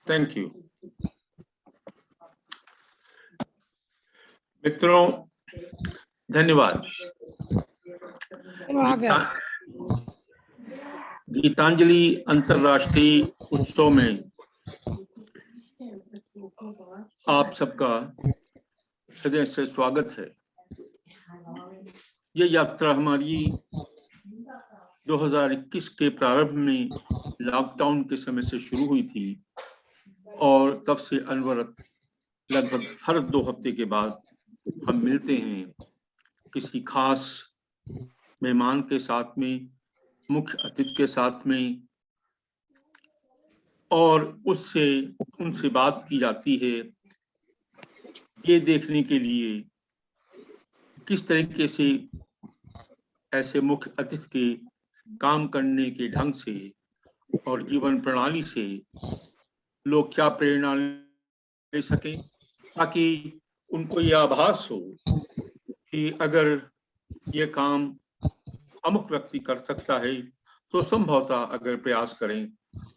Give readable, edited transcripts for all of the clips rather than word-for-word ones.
Thank you. मित्रों, धन्यवाद। गीतांजलि अंतर्राष्ट्रीय उत्सव में आप सबका हृदय से स्वागत है। ये यात्रा हमारी 2021 के प्रारंभ में लॉकडाउन के समय से शुरू हुई थी और तब से अनवरत लगभग हर 2 हफ्ते के बाद हम मिलते हैं किसी खास मेहमान के साथ में, मुख्य अतिथि के साथ में, और उनसे बात की जाती है ये देखने के लिए किस तरीके से ऐसे मुख्य अतिथि के काम करने के ढंग से और जीवन प्रणाली से लोग क्या प्रेरणा ले सकें, ताकि उनको यह आभास हो कि अगर ये काम अमुक व्यक्ति कर सकता है तो संभवतः अगर प्रयास करें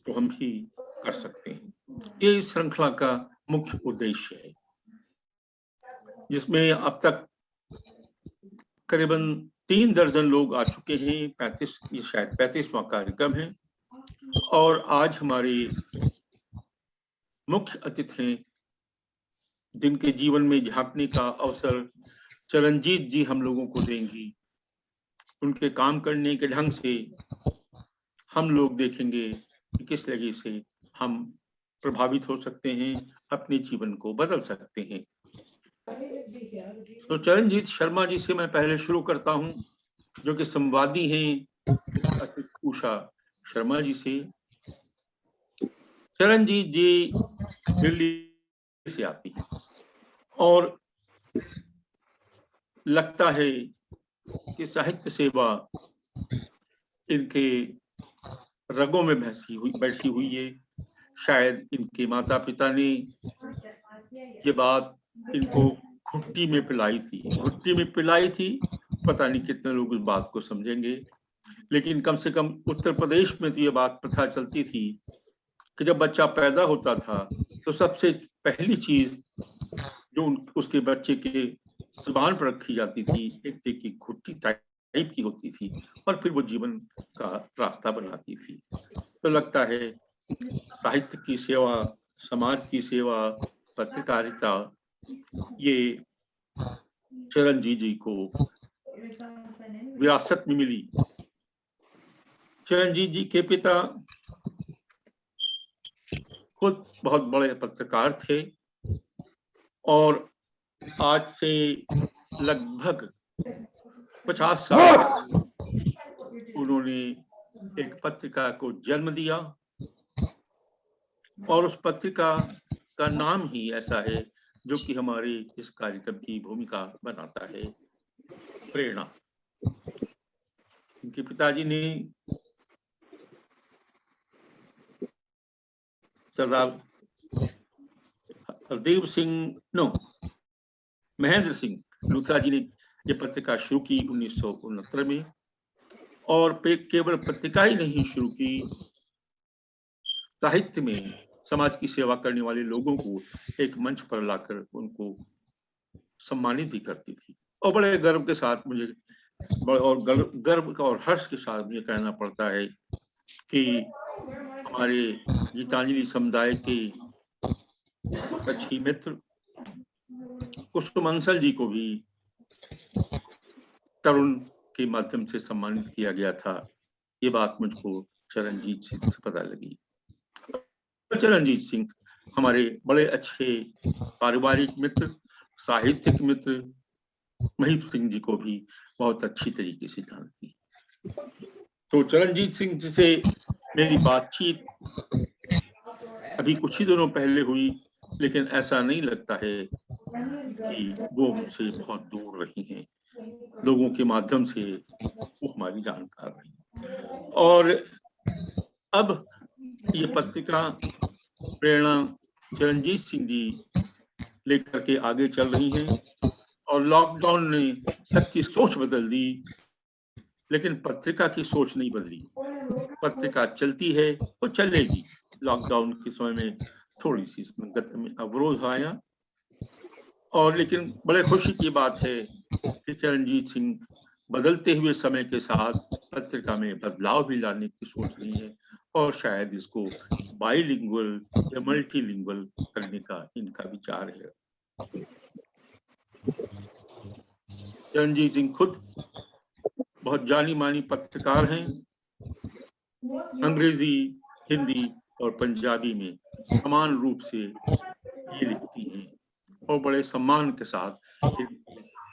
तो हम भी कर सकते हैं। ये इस श्रृंखला का मुख्य उद्देश्य है, जिसमें अब तक करीबन 3 दर्जन लोग आ चुके हैं। 35वां कार्यक्रम है और आज हमारे मुख्य अतिथि हैं जिनके जीवन में झांकने का अवसर चरणजीत जी हम लोगों को देंगी। उनके काम करने के ढंग से हम लोग देखेंगे कि किस तरह से हम प्रभावित हो सकते हैं, अपने जीवन को बदल सकते हैं। तो चरणजीत शर्मा जी से मैं पहले शुरू करता हूं, जो कि संवादी हैं उषा शर्मा जी से। चरणजीत जी दिल्ली से आती हैं और लगता है कि साहित्य सेवा इनके रगों में बैठी हुई है। शायद इनके माता पिता ने ये बात इनको घुट्टी में पिलाई थी। पता नहीं कितने लोग उस बात को समझेंगे, लेकिन कम से कम उत्तर प्रदेश में तो ये बात प्रथा चलती थी कि जब बच्चा पैदा होता था तो सबसे पहली चीज जो उसके बच्चे के जुबान पर रखी जाती थी एक की घुट्टी टाइप की होती थी और फिर वो जीवन का रास्ता बनाती थी। तो लगता है साहित्य की सेवा, समाज की सेवा, पत्रकारिता, ये चरणजीत जी को विरासत में मिली। चरणजीत जी के पिता खुद बहुत बड़े पत्रकार थे और आज से लगभग 50 साल उन्होंने एक पत्रिका को जन्म दिया और उस पत्रिका का नाम ही ऐसा है जो कि हमारे इस कार्यक्रम की भूमिका बनाता है, प्रेरणा। उनके पिताजी ने सरदार महेंद्र सिंह लूथरा जी ने ये पत्रिका शुरू की 1969 में, और केवल पत्रिका ही नहीं शुरू की, साहित्य में समाज की सेवा करने वाले लोगों को एक मंच पर लाकर उनको सम्मानित भी करती थी। और बड़े गर्व के साथ मुझे गर्व और हर्ष के साथ मुझे कहना पड़ता है कि हमारे गीतांजलि समुदाय के अच्छी मित्र कुसुमांचल जी को भी तरुण के माध्यम से सम्मानित किया गया था। ये बात मुझको चरणजीत सिंह से पता लगी। चरणजीत सिंह हमारे बड़े अच्छे पारिवारिक मित्र, साहित्यिक मित्र महीप सिंह जी को भी बहुत अच्छी तरीके से जानती। तो चरणजीत सिंह जी से मेरी बातचीत अभी कुछ ही दिनों पहले हुई, लेकिन ऐसा नहीं लगता है कि वो मुझसे बहुत दूर रही हैं। लोगों के माध्यम से वो हमारी जानकार रही। और अब ये पत्रिका प्रेरणा चरणजीत सिंह जी लेकर के आगे चल रही हैं और लॉकडाउन ने सबकी सोच बदल दी, लेकिन पत्रिका की सोच नहीं बदली। पत्रिका चलती है, वो चलेगी। लॉकडाउन के समय में थोड़ी सी इसमें गति में अवरोध आया। और लेकिन बड़े खुशी की बात है कि चरणजीत सिंह बदलते हुए समय के साथ पत्रिका में बदलाव भी लाने की सोच रही है और शायद इसको बाइलिंगुअल या मल्टीलिंगुअल करने का इनका विचार है। चरणजीत सिंह खुद बहुत जानी मानी पत्रकार हैं। अंग्रेजी, हिंदी और पंजाबी में समान रूप से ये लिखती हैं और बड़े सम्मान के साथ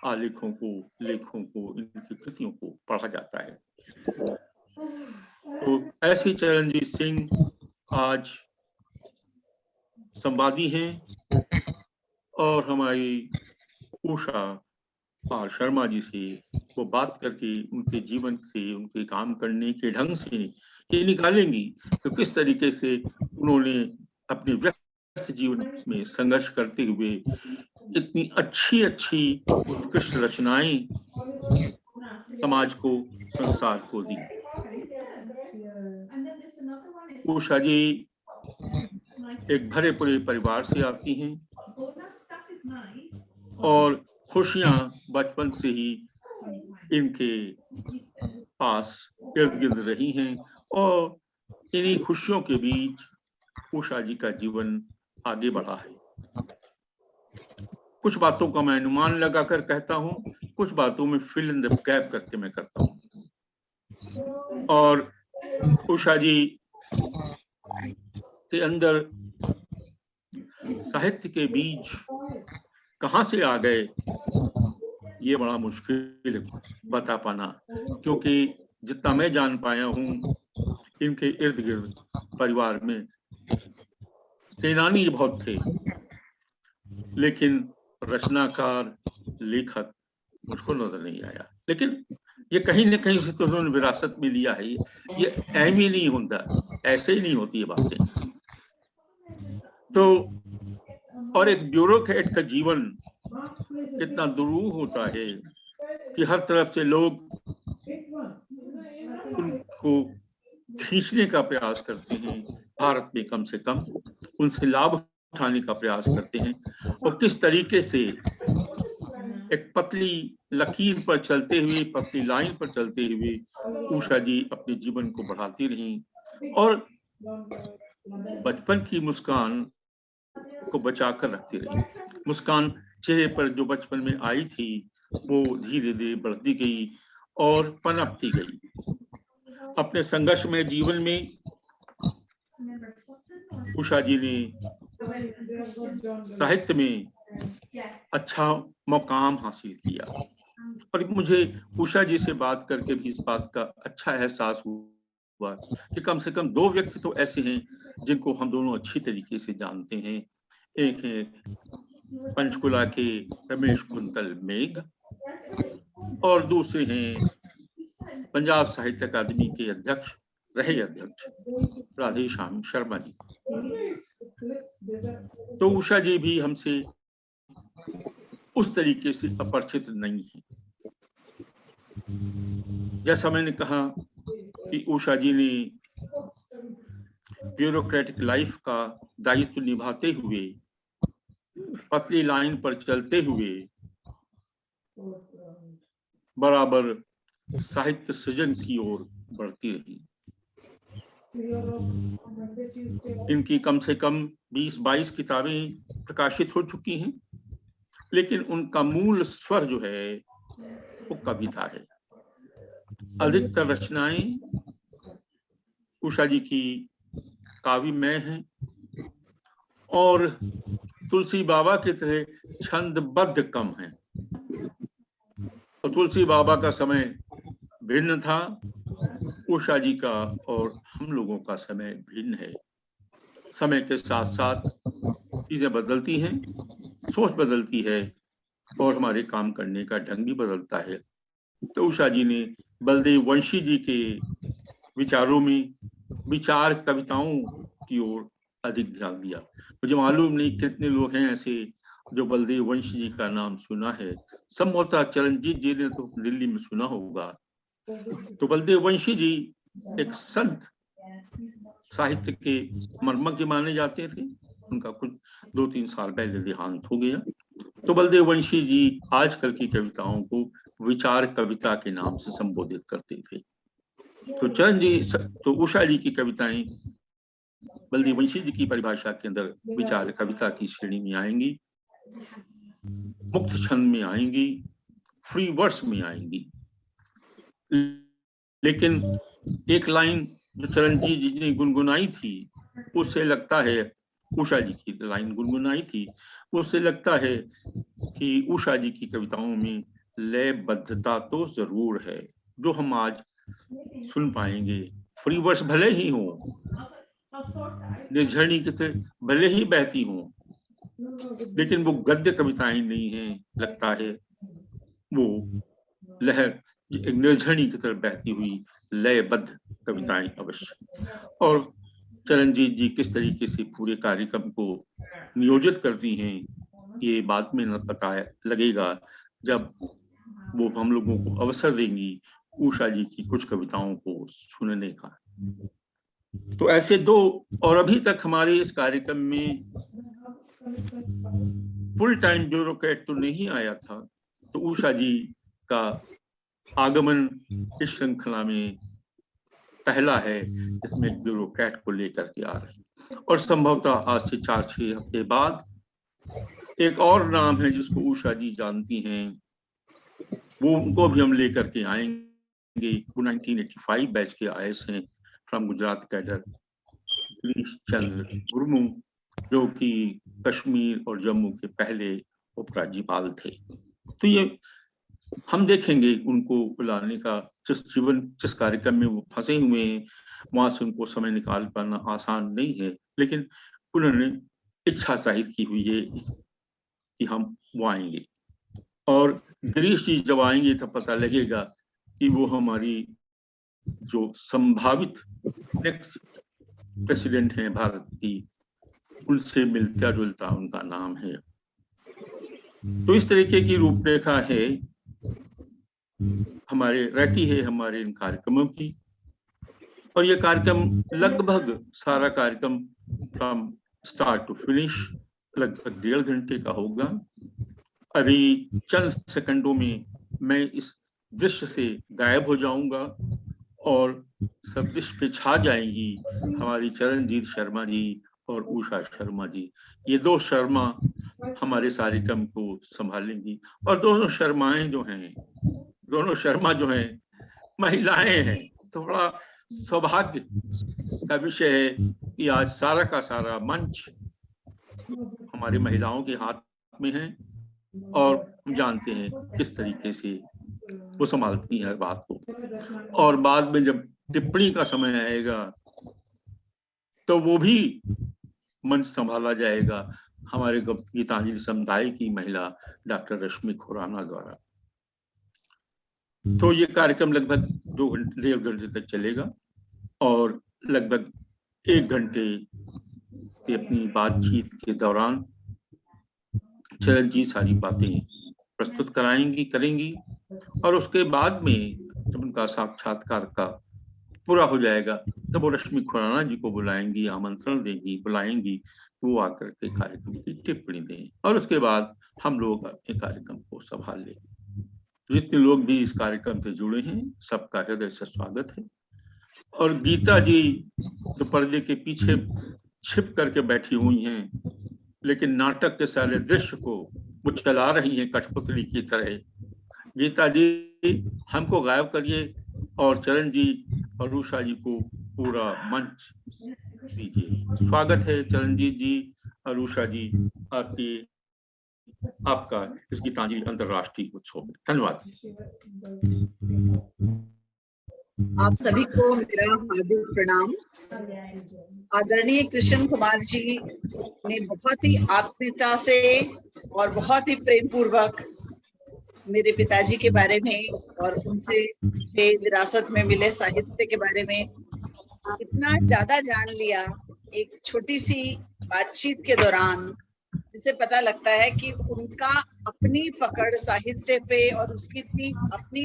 आलेखों को, लेखों को, इनकी कृतियों को पढ़ा जाता है। तो ऐसे चरणजीत सिंह आज संवादी हैं और हमारी उषा और शर्मा जी से वो बात करके उनके जीवन से, उनके काम करने के ढंग से ये निकालेंगी तो किस तरीके से उन्होंने अपने व्यस्त जीवन में संघर्ष करते हुए इतनी अच्छी अच्छी उत्कृष्ट रचनाएं समाज को, संसार को दी। उषा जी एक भरे पूरे परिवार से आती हैं और खुशियां बचपन से ही इनके पास इर्द गिर्द रही हैं और इन्हीं खुशियों के बीच उषा जी का जीवन आगे बढ़ा है। कुछ बातों का मैं अनुमान लगाकर कहता हूँ, कुछ बातों में फिल इन द गैप करके मैं करता हूँ। और उषा जी के अंदर साहित्य के बीज कहाँ से आ गए ये बड़ा मुश्किल बता पाना, क्योंकि जितना मैं जान पाया हूँ इनके इर्द गिर्द परिवार में सेनानी बहुत थे, लेकिन रचनाकार, लेखक मुझको नजर नहीं आया। लेकिन ये कहीं न कहीं से तो उन्होंने विरासत में लिया है। ये अहम ही नहीं होता, ऐसे ही नहीं होती ये बातें। तो और एक ब्यूरोक्रेट का जीवन कितना दुरूह होता है कि हर तरफ से लोग उनको खींचने का प्रयास करते हैं, भारत में कम से कम उनसे लाभ उठाने का प्रयास करते हैं। और किस तरीके से एक पतली लकीर पर चलते हुए, पतली लाइन पर चलते हुए उषा जी अपने जीवन को बढ़ाती रहीं और बचपन की मुस्कान को बचाकर रखती रही। मुस्कान चेहरे पर जो बचपन में आई थी वो धीरे धीरे बढ़ती गई और पनपती गई। अपने संघर्ष में जीवन में उषा जी ने साहित्य में अच्छा मुकाम हासिल किया और मुझे उषा जी से बात करके भी इस बात का अच्छा एहसास हुआ कि कम से कम दो व्यक्ति तो ऐसे हैं जिनको हम दोनों अच्छी तरीके से जानते हैं। एक है पंचकुला के रमेश कुंतल मेघ और दूसरे हैं पंजाब साहित्य अकादमी के अध्यक्ष रहे राधेश्याम शर्मा जी। तो उषा जी भी हमसे उस तरीके से अपरिचित नहीं है। जैसा मैंने कहा कि उषा जी ने ब्यूरोक्रेटिक लाइफ का दायित्व निभाते हुए, पतली लाइन पर चलते हुए बराबर साहित्य सृजन की ओर बढ़ती रही। इनकी कम से कम 20-22 किताबें प्रकाशित हो चुकी हैं, लेकिन उनका मूल स्वर जो है वो कविता है। अधिकतर रचनाएं उषा जी की काव्यमय हैं और तुलसी बाबा की तरह छंदबद्ध कम है। तो तुलसी बाबा का समय भिन्न था, उषा जी का और हम लोगों का समय भिन्न है। समय के साथ साथ चीजें बदलती हैं, सोच बदलती है और हमारे काम करने का ढंग भी बदलता है। तो उषा जी ने बलदेव वंशी जी के विचारों में विचार कविताओं की ओर अधिक ध्यान दिया। मुझे मालूम नहीं कितने लोग हैं ऐसे जो बलदेव वंशी जी का नाम सुना है। संभवतः चरणजीत जी ने तो दिल्ली में सुना होगा। तो बलदेव वंशी जी एक संत साहित्य के मर्मज्ञ माने जाते थे उनका कुछ 2-3 साल पहले देहांत हो गया। तो बलदेव वंशी जी आजकल की कविताओं को विचार कविता के नाम से संबोधित करते थे। तो चरण जी तो उषा जी की कविताएं बलदेव वंशी जी की परिभाषा के अंदर विचार कविता की श्रेणी में आएंगी, मुक्त छंद में आएंगी, फ्री वर्स में आएंगी। लेकिन एक लाइन जो चरण जी ने गुनगुनाई थी, उससे लगता है, उषा जी की लाइन गुनगुनाई थी, उससे लगता है कि उषा जी की कविताओं में लयबद्धता तो जरूर है, जो हम आज सुन पाएंगे। फ्री वर्स भले ही हो, निर्झरणी की तरह भले ही बहती हो, लेकिन वो गद्य कविताएं नहीं है, लगता है वो लहर निर्झरणी की तरफ बहती हुई लयबद्ध कविताएं अवश्य। और चरणजीत जी किस तरीके से पूरे कार्यक्रम को नियोजित करती हैं, ये बाद में न पता लगेगा जब वो हम लोगों को अवसर देंगी उषा जी की कुछ कविताओं को सुनने का। तो ऐसे दो, और अभी तक हमारे इस कार्यक्रम में फुल टाइम ब्यूरोक्रेट तो नहीं आया था, तो उषा जी का आगमन इस श्रृंखला में पहला है जिसमें ब्यूरोक्रेट को लेकर के आ रहे हैं। और संभवतः आज से 4-6 हफ्ते बाद एक और नाम है जिसको उषा जी जानती हैं, वो उनको भी हम लेकर के आएंगे। वो 1985 बैच के आए हैं फ्रॉम गुजरात कैडर, गिरीश चंद्र मुर्मू, जो कि कश्मीर और जम्मू के पहले उपराज्यपाल थे। तो ये हम देखेंगे उनको बुलाने का, जिस कार्यक्रम में वो फंसे हुए हैं वहां से उनको समय निकाल पाना आसान नहीं है, लेकिन उन्होंने इच्छा जाहिर की हुई है कि हम वो आएंगे। और गिरीश जी जब आएंगे तब पता लगेगा कि वो हमारी जो संभावित नेक्स्ट प्रेसिडेंट हैं भारत की, उनसे मिलता जुलता उनका नाम है। तो इस तरीके की रूपरेखा है रहती है हमारे इन कार्यक्रमों की। और ये कार्यक्रम लगभग सारा कार्यक्रम फ्रॉम स्टार्ट टू फिनिश लगभग 1.5 घंटे का होगा। अभी चंद सेकंडों में मैं इस दृश्य से गायब हो जाऊंगा और सब दृश्य पे छा जाएंगी हमारी चरणजीत शर्मा जी और उषा शर्मा जी। ये दो शर्मा हमारे कार्यक्रम को संभालेंगी। और दोनों शर्मा जो हैं महिलाएं हैं। तो बड़ा सौभाग्य का विषय है कि आज सारा का सारा मंच हमारी महिलाओं के हाथ में है और हम जानते हैं किस तरीके से वो संभालती हैं हर बात को। और बाद में जब टिप्पणी का समय आएगा तो वो भी मंच संभाला जाएगा हमारे गीतांजलि समुदाय की महिला डॉक्टर रश्मि खुराना द्वारा। तो ये कार्यक्रम लगभग 1.5 घंटे तक चलेगा और लगभग 1 घंटे की अपनी बातचीत के दौरान चरणजीत सारी बातें प्रस्तुत करेंगी और उसके बाद में जब उनका साक्षात्कार का पूरा हो जाएगा तब वो रश्मि खुराना जी को बुलाएंगी, आमंत्रण देंगी, बुलाएंगी, वो आकर के कार्यक्रम की टिप्पणी दें और उसके बाद हम लोग अपने कार्यक्रम को संभाल लेंगे। जितने लोग भी इस कार्यक्रम से जुड़े हैं सबका हृदय से स्वागत है। और गीता जी तो पर्दे के पीछे छिप करके बैठी हुई हैं, लेकिन नाटक के सारे दृश्य को वो चला रही हैं कठपुतली की तरह। गीता जी हमको गायब करिए और चरण जी और उषा जी को पूरा मंच दीजिए। स्वागत है चरणजीत जी और उषा जी आपका इस गीतांजलि अंतरराष्ट्रीय उत्सव में। धन्यवाद। आप सभी को मेरा हार्दिक प्रणाम। आदरणीय कृष्ण कुमार जी ने बहुत ही आत्मीयता से और बहुत ही प्रेम पूर्वक मेरे पिताजी के बारे में और उनसे विरासत में मिले साहित्य के बारे में इतना ज्यादा जान लिया एक छोटी सी बातचीत के दौरान, जिससे पता लगता है कि उनका अपनी पकड़ साहित्य पे और उसकी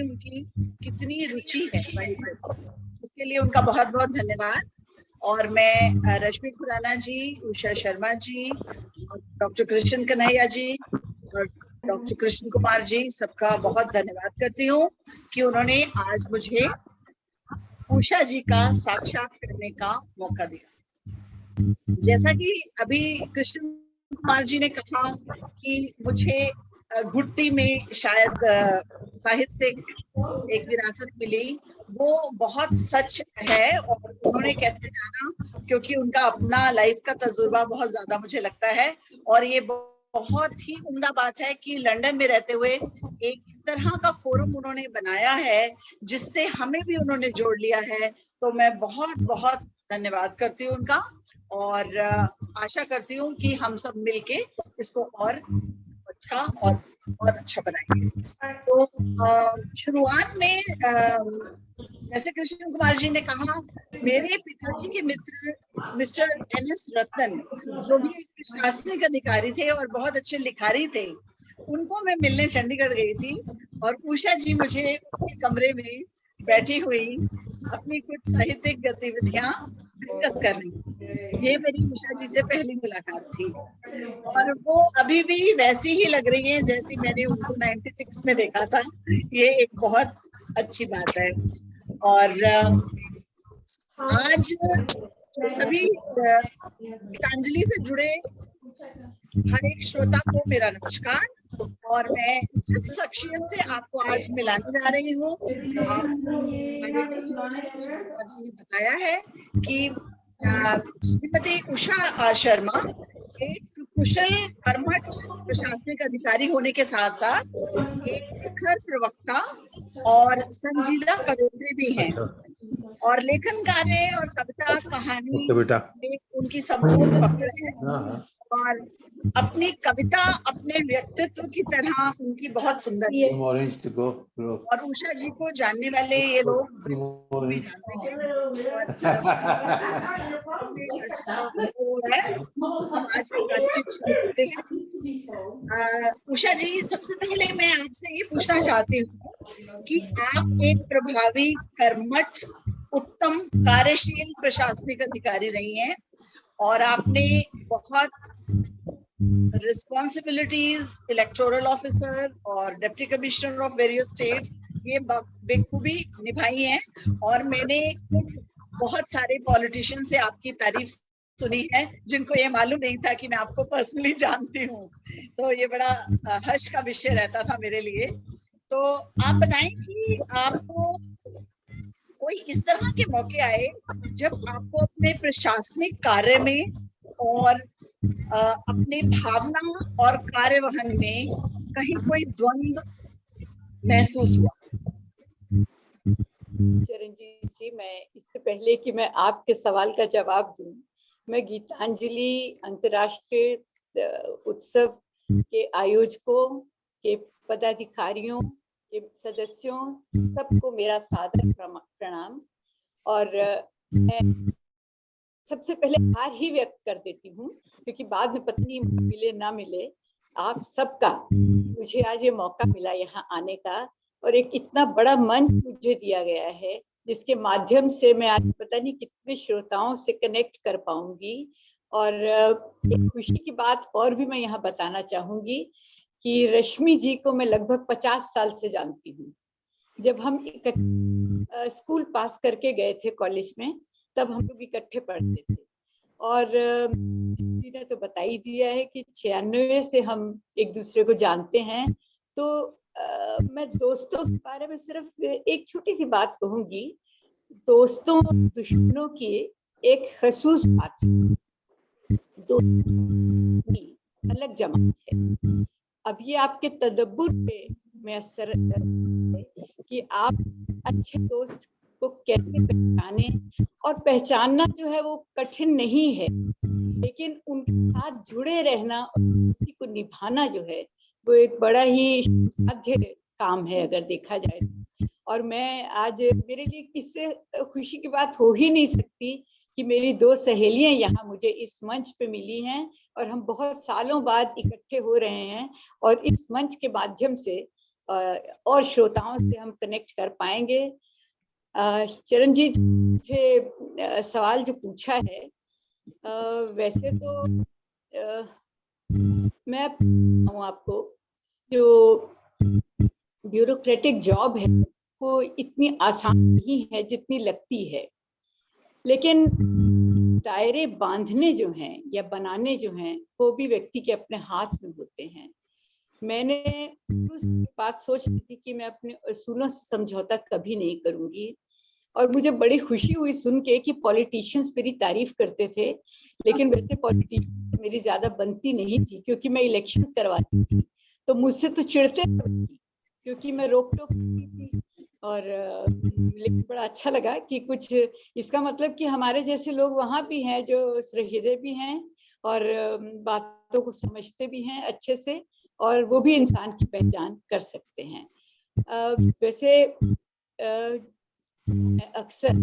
उनकी कितनी रुचि है साहित्य। इसके लिए उनका बहुत बहुत धन्यवाद। और मैं रश्मि खुराना जी, उषा शर्मा जी, डॉक्टर कृष्ण कन्हैया जी और डॉक्टर कृष्ण कुमार जी सबका बहुत धन्यवाद करती हूँ कि उन्होंने आज मुझे उषा जी का साक्षात करने का मौका दिया। जैसा कि अभी कृष्ण कुमार जी ने कहा कि मुझे गुट्टी में शायद साहित्यिक एक विरासत मिली, वो बहुत सच है। और उन्होंने कैसे जाना, क्योंकि उनका अपना लाइफ का तजुर्बा बहुत ज्यादा मुझे लगता है। और ये बहुत ही उम्दा बात है कि लंदन में रहते हुए एक इस तरह का फोरम उन्होंने बनाया है जिससे हमें भी उन्होंने जोड़ लिया है। तो मैं बहुत बहुत धन्यवाद करती हूँ उनका, और आशा करती हूँ कि हम सब मिलके इसको और अच्छा और अच्छा बनाएंगे। तो शुरुआत में जैसे कृष्ण कुमार जी ने कहा, मेरे पिताजी के मित्र मिस्टर NS रतन, जो भी एक प्रशासनिक अधिकारी थे और बहुत अच्छे लिखारी थे, उनको मैं मिलने चंडीगढ़ गई थी। और उषा जी मुझे उनके कमरे में बैठी हुई अपनी कुछ साहित्यिक गतिविधियां डिस्कस कर रही थी। ये मेरी उषा जी से पहली मुलाकात थी और वो अभी भी वैसी ही लग रही हैं जैसी मैंने उनको 96 में देखा था। ये एक बहुत अच्छी बात है। और आज सभी गीतांजलि से जुड़े हर एक श्रोता को मेरा नमस्कार। और मैं जिस शख्सियत से आपको आज मिलाने जा रही हूँ, हमारे जी ने बताया है कि श्रीमती उषा शर्मा एक कुशल कर्मठ प्रशासनिक अधिकारी होने के साथ साथ एक प्रखर प्रवक्ता और संजीदा कवयित्री भी हैं। और लेखन कार्य और कविता कहानी में उनकी संपूर्ण पकड़ है। और अपनी कविता अपने व्यक्तित्व की तरह उनकी बहुत सुंदर है। और उषा जी को जानने वाले ये लोग भी जानते हैं। और हम आज की बातचीत शुरू करते हैं। उषा जी, सबसे पहले मैं आपसे ये पूछना चाहती हूँ कि आप एक प्रभावी, कर्मठ, उत्तम कार्यशील प्रशासनिक अधिकारी रही हैं और आपने बहुत रिस्पॉन्सिबिलिटीज, इलेक्टोरल ऑफिसर और deputy commissioner of various states ये बेखूबी निभाई हैं। और मैंने बहुत सारे पॉलिटिशियन से आपकी तारीफ सुनी है जिनको ये मालूम नहीं था कि मैं आपको पर्सनली जानती हूँ। तो ये बड़ा हर्ष का विषय रहता था मेरे लिए। तो आप बताएं कि आपको कोई इस तरह के मौके आए जब आपको अपने प्रशासनिक कार्य में और अपनी भावना और कार्यवहन में कहीं कोई द्वंद्व महसूस हुआ? चरणजीत जी, मैं इससे पहले कि मैं आपके सवाल का जवाब दूं, मैं गीतांजलि अंतर्राष्ट्रीय उत्सव के आयोजकों के पदाधिकारियों के सदस्यों सबको मेरा सादर प्रणाम। और मैं सबसे पहले आभार ही व्यक्त कर देती हूँ, क्योंकि बाद में पत्नी मिले ना मिले, आप सबका मुझे आज ये मौका मिला यहाँ आने का और एक इतना बड़ा मंच मुझे दिया गया है जिसके माध्यम से मैं आज पता नहीं कितने श्रोताओं से कनेक्ट कर पाऊंगी। और एक खुशी की बात और भी मैं यहाँ बताना चाहूंगी कि रश्मि जी को मैं लगभग 50 साल से जानती हूँ। जब हम स्कूल पास करके गए थे कॉलेज में, तब हम लोग इकट्ठे पढ़ते थे। और जी ने तो बता ही दिया है कि 96 से हम एक दूसरे को जानते हैं। तो मैं दोस्तों के बारे में सिर्फ एक छोटी सी बात कहूंगी। दोस्तों दुश्मनों की एक खसूस बात है, दोस्ती अलग जमात है। अब ये आपके तदब्बुर पे में असर कि आप अच्छे दोस्त को कैसे पहचाने। और पहचानना जो है वो कठिन नहीं है, लेकिन उनके साथ जुड़े रहना और दोस्ती को निभाना जो है वो एक बड़ा ही साध्य काम है अगर देखा जाए। और मैं आज, मेरे लिए इससे खुशी की बात हो ही नहीं सकती कि मेरी दो सहेलियां यहाँ मुझे इस मंच पे मिली हैं और हम बहुत सालों बाद इकट्ठे हो रहे हैं और इस मंच के माध्यम से और श्रोताओं से हम कनेक्ट कर पाएंगे। चरणजीत मुझे सवाल जो पूछा है, वैसे तो मैं बताऊं आपको, जो ब्यूरोक्रेटिक जॉब है वो इतनी आसान नहीं है जितनी लगती है, लेकिन दायरे बांधने जो हैं या बनाने जो हैं वो भी व्यक्ति के अपने हाथ में होते हैं। मैंने उस बात सोच ली थी कि मैं अपने असूलों से समझौता कभी नहीं करूंगी, और मुझे बड़ी खुशी हुई सुन के कि पॉलिटिशियंस मेरी तारीफ करते थे, लेकिन वैसे पॉलिटिशियंस मेरी ज्यादा बनती नहीं थी क्योंकि मैं इलेक्शन करवाती थी, तो मुझसे तो चिढ़ते थे क्योंकि मैं रोक टोक करती थी। और लेकिन बड़ा अच्छा लगा कि कुछ, इसका मतलब कि हमारे जैसे लोग वहां भी हैं जो सहृदय भी हैं और बातों को समझते भी हैं अच्छे से, और वो भी इंसान की पहचान कर सकते हैं। वैसे अक्सर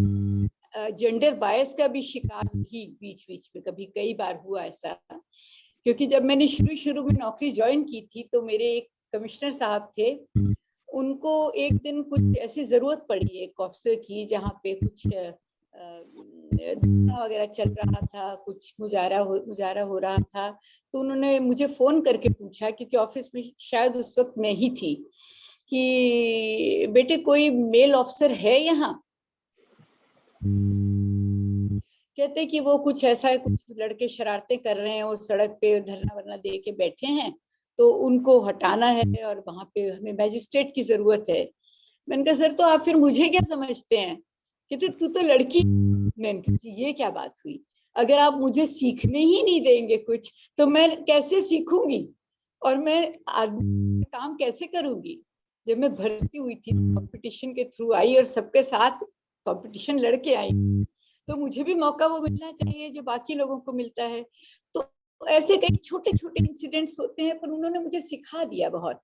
जेंडर बायस का भी शिकार ही बीच बीच में कभी कई बार हुआ ऐसा, क्योंकि जब मैंने शुरू में नौकरी ज्वाइन की थी तो मेरे एक कमिश्नर साहब थे, उनको एक दिन कुछ ऐसी जरूरत पड़ी एक ऑफिसर की जहाँ पे कुछ वगैरह चल रहा था, कुछ मुजाहरा हो रहा था, तो उन्होंने मुझे फोन करके पूछा, क्योंकि ऑफिस में शायद उस वक्त मैं ही थी, कि बेटे कोई मेल ऑफिसर है यहाँ? कहते कि वो कुछ ऐसा है, कुछ लड़के शरारतें कर रहे हैं, वो सड़क पे धरना वरना दे के बैठे हैं, तो उनको हटाना है और वहां पे हमें मैजिस्ट्रेट की जरूरत है। मैंने कहा सर तो आप फिर मुझे क्या समझते हैं? कहते तू तो लड़की। मैंने कहा ये क्या बात हुई? अगर आप मुझे सीखने ही नहीं देंगे कुछ तो मैं कैसे सीखूंगी और मैं काम कैसे करूंगी? जब मैं भर्ती हुई थी कंपटीशन के थ्रू आई और सबके साथ कंपटीशन लड़के आई, तो मुझे भी मौका वो मिलना चाहिए जो बाकी लोगों को मिलता है। तो ऐसे कई छोटे छोटे इंसिडेंट्स होते हैं, पर उन्होंने मुझे सिखा दिया बहुत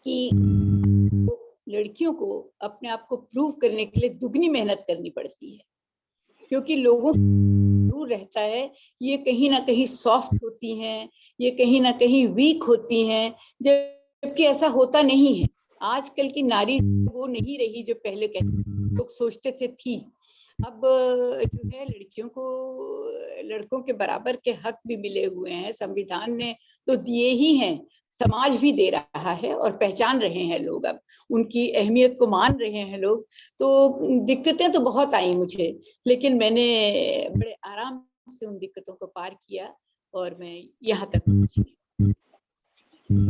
कि लड़कियों को अपने आप को प्रूव करने के लिए दुगनी मेहनत करनी पड़ती है, क्योंकि लोगों को रहता है ये कहीं ना कहीं सॉफ्ट होती हैं, ये कहीं ना कहीं वीक होती हैं, जबकि ऐसा होता नहीं है। आजकल की नारी वो नहीं रही जो पहले लोग सोचते थे थी। अब जो है लड़कियों को लड़कों के बराबर के हक भी मिले हुए हैं, संविधान ने तो दिए ही हैं, समाज भी दे रहा है और पहचान रहे हैं लोग, अब उनकी अहमियत को मान रहे हैं लोग। तो दिक्कतें तो बहुत आई मुझे, लेकिन मैंने बड़े आराम से उन दिक्कतों को पार किया और मैं यहाँ तक पहुंची।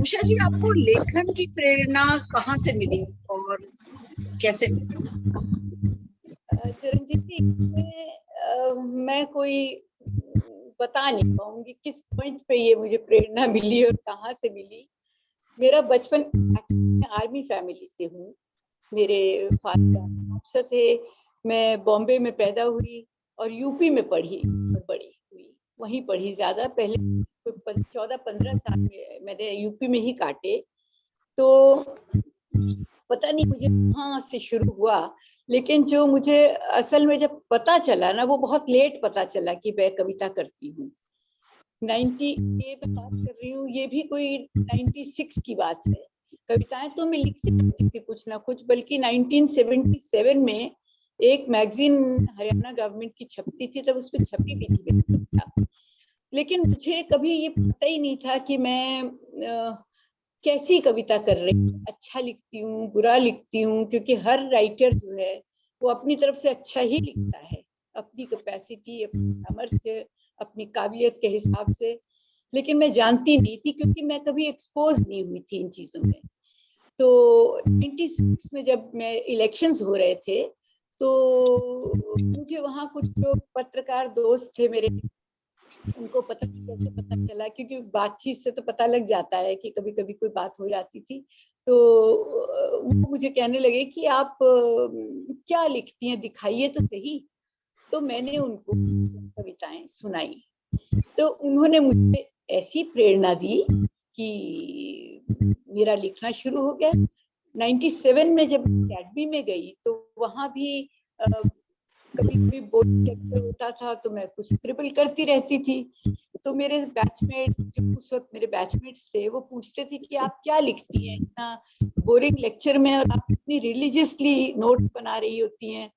उषा जी, आपको लेखन की प्रेरणा कहाँ से मिली और कैसे मिली? चरणजीत जी, इसमें मैं कोई बता नहीं पाऊंगी किस पॉइंट पे ये मुझे प्रेरणा मिली और कहाँ से मिली। मेरा बचपन, आर्मी फैमिली से हूँ, मेरे फादर अफसर थे, मैं बॉम्बे में पैदा हुई और यूपी में पढ़ी और बड़ी हुई, वहीं पढ़ी ज्यादा। पहले 14-15 साल में मैंने यूपी में ही काटे, तो पता नहीं मुझे कहाँ से शुरू हुआ, लेकिन जो मुझे असल में जब पता चला ना, वो बहुत लेट पता चला कि मैं कविता करती हूँ। 98 में बात कर रही हूँ, ये भी कोई 96 की बात है। कविताएं तो मैं लिखती थी कुछ ना कुछ, बल्कि 1977 में एक मैगजीन हरियाणा गवर्नमेंट की छपती थी, तब उसमें छपी भी थी मेरी कविता। लेकिन मुझे कभी ये पता ही नहीं था कि मैं कैसी कविता कर रही हूँ, अच्छा लिखती हूँ, बुरा लिखती हूँ, क्योंकि हर राइटर जो है वो अपनी तरफ से अच्छा ही लिखता है, अपनी कैपेसिटी, अपनी सामर्थ्य, अपनी काबिलियत के हिसाब से। लेकिन मैं जानती नहीं थी क्योंकि मैं कभी एक्सपोज नहीं हुई थी इन चीजों में। तो 96 में जब मैं इलेक्शंस हो रहे थे, तो मुझे वहाँ कुछ जो पत्रकार दोस्त थे मेरे, उनको पता नहीं कैसे पता चला, क्योंकि बातचीत से तो पता लग जाता है कि कभी कभी कोई बात हो जाती थी, तो वो मुझे कहने लगे कि आप क्या लिखती हैं, दिखाइए तो सही। तो मैंने उनको कविताएं सुनाई, तो उन्होंने मुझे ऐसी प्रेरणा दी कि मेरा लिखना शुरू हो गया। 97 में जब अकेडमी में गई तो वहां भी कभी कभी बोर्ड लेक्चर होता था तो मैं कुछ स्क्रिबल करती रहती थी। तो मेरे बैचमेट्स, जो उस वक्त मेरे बैचमेट्स थे, वो पूछते थे कि आप क्या लिखती हैं इतना बोरिंग लेक्चर में, और आप इतनी रिलीजियसली नोट्स बना रही होती हैं।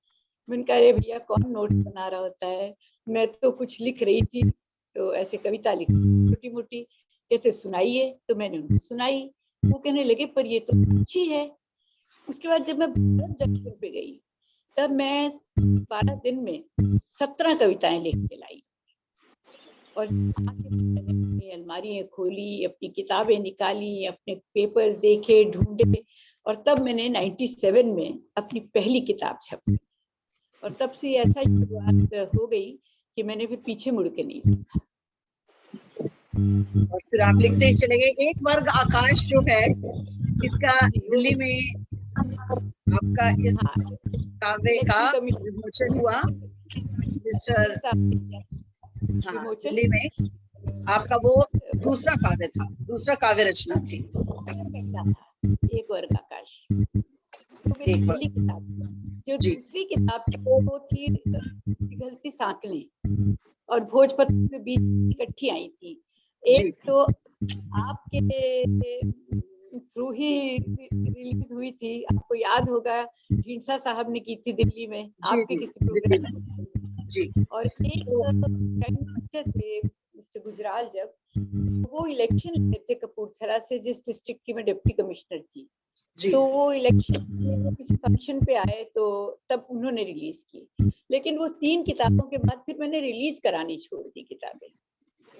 मैंने कहा अरे भैया कौन नोट बना रहा होता है, मैं तो कुछ लिख रही थी, तो ऐसे कविता लिखी छोटी मोटी। कहते सुनाइए, तो मैंने उनको सुनाई। वो कहने लगे पर ये तो अच्छी है। उसके बाद जब मैं भारत दर्शन पे गई, तब मैं 12 दिन में 17 कविताएं लिख के लाई। और मैंने अपनी अलमारियां खोली, अपनी किताबें निकाली, अपने पेपर्स देखे, ढूंढे, और तब मैंने 97 में अपनी पहली किताब छपी। और तब से ऐसा शुरुआत हो गई कि मैंने फिर पीछे मुड़ के नहीं देखा। और फिर आप लिखते ही चले गए। एक वर्ग आकाश जो है, इसका दिल्ली में आपका इस काव्य का विमोचन हुआ। मिस्टर दिल्ली में आपका वो दूसरा काव्य था, दूसरा काव्य रचना थी, एक वर्ग आकाश। तो मेरी पहली किताब, जो दूसरी किताब वो थी पिघलती सांकलें, और भोजपत्र में बीच इकट्ठी आई थी। एक तो आपके थ्रू ही रिलीज हुई थी, आपको याद होगा, ढींसा साहब ने की थी दिल्ली में, आपके किसी प्रोग्राम में जी। और एक प्राइम मिनिस्टर थे मिस्टर गुजराल, जब वो इलेक्शन लड़े थे कपूरथला से, जिस डिस्ट्रिक्ट की मैं डिप्टी कमिश्नर थी, तो वो इलेक्शन में किसी फंक्शन पे आए, तो तब उन्होंने रिलीज की। लेकिन वो 3 किताबों के बाद फिर मैंने रिलीज करानी छोड़ दी किताबें।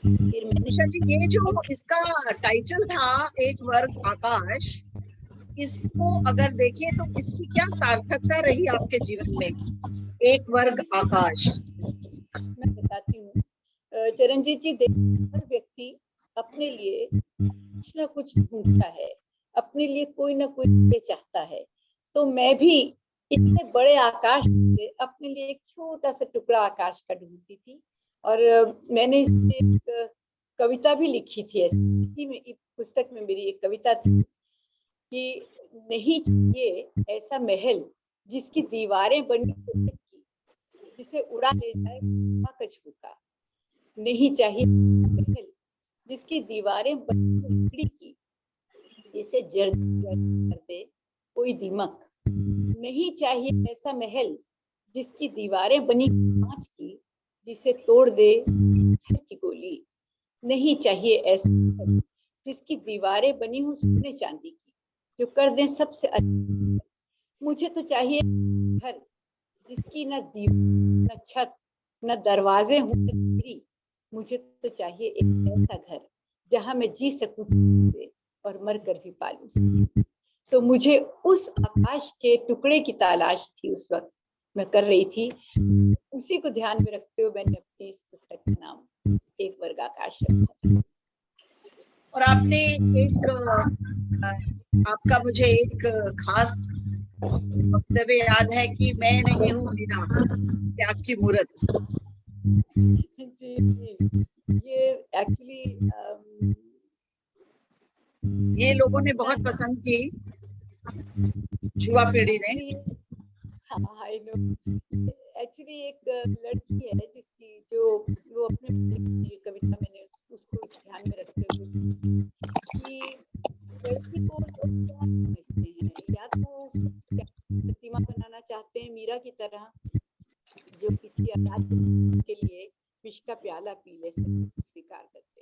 फिर मैंने जी, ये जो इसका टाइटल था एक वर्ग आकाश, इसको अगर देखें तो इसकी क्या सार्थकता रही आपके जीवन में? एक वर्ग आकाश, मैं बताती हूँ चरणजीत जी, हर व्यक्ति अपने लिए कुछ ना कुछ ढूंढता है, अपने लिए कोई ना कोई चाहता है। तो मैं भी इतने बड़े आकाश से अपने लिए एक छोटा सा टुकड़ा आकाश का ढूंढती थी। और मैंने इसमें एक कविता भी लिखी थी। इसी में इस पुस्तक में मेरी एक कविता थी कि नहीं चाहिए ऐसा महल जिसकी दीवारें बनी जिसे उड़ा ले जाए कछुआ का। नहीं चाहिए महल जिसकी दीवारें बनी लकड़ी की, जिसे जड़ कर दे कोई दीमक। नहीं चाहिए ऐसा महल जिसकी दीवारें बनी कांच की, जिसे तोड़ दे पत्थर की गोली। नहीं चाहिए ऐसा महल जिसकी दीवारें बनी हो सोने चांदी की, जो कर दें सबसे अच्छा। मुझे तो चाहिए घर जिसकी न दीवार, न छत, न दरवाजे हों तेरी। मुझे तो चाहिए एक ऐसा घर जहां मैं जी सकूं और मर कर भी पालूं। सो मुझे उस आकाश के टुकड़े की तलाश थी, उस वक्त मैं कर रही थी। उसी को ध्यान में रखते हुए मैंने अपनी इस पुस्तक का नाम एक वर्ग आकाश रखा। और आपने एक आपका मुझे एक खास वक्तव्य याद है कि मैं नहीं हूँ मीरा, त्याग की मूर्त। जी जी, ये एक्चुअली ये लोगों ने बहुत पसंद की, युवा पीढ़ी ने। आई नो, एक्चुअली एक लड़की है जिसकी जो वो अपने कविता मैंने उसको ध्यान में रखते हुए कि लड़की को लोग क्या समझते हैं, या तो प्रतिमा बनाना चाहते हैं मीरा की तरह, जो किसी आजाद के लिए विष का प्याला पी ले स्वीकार करते,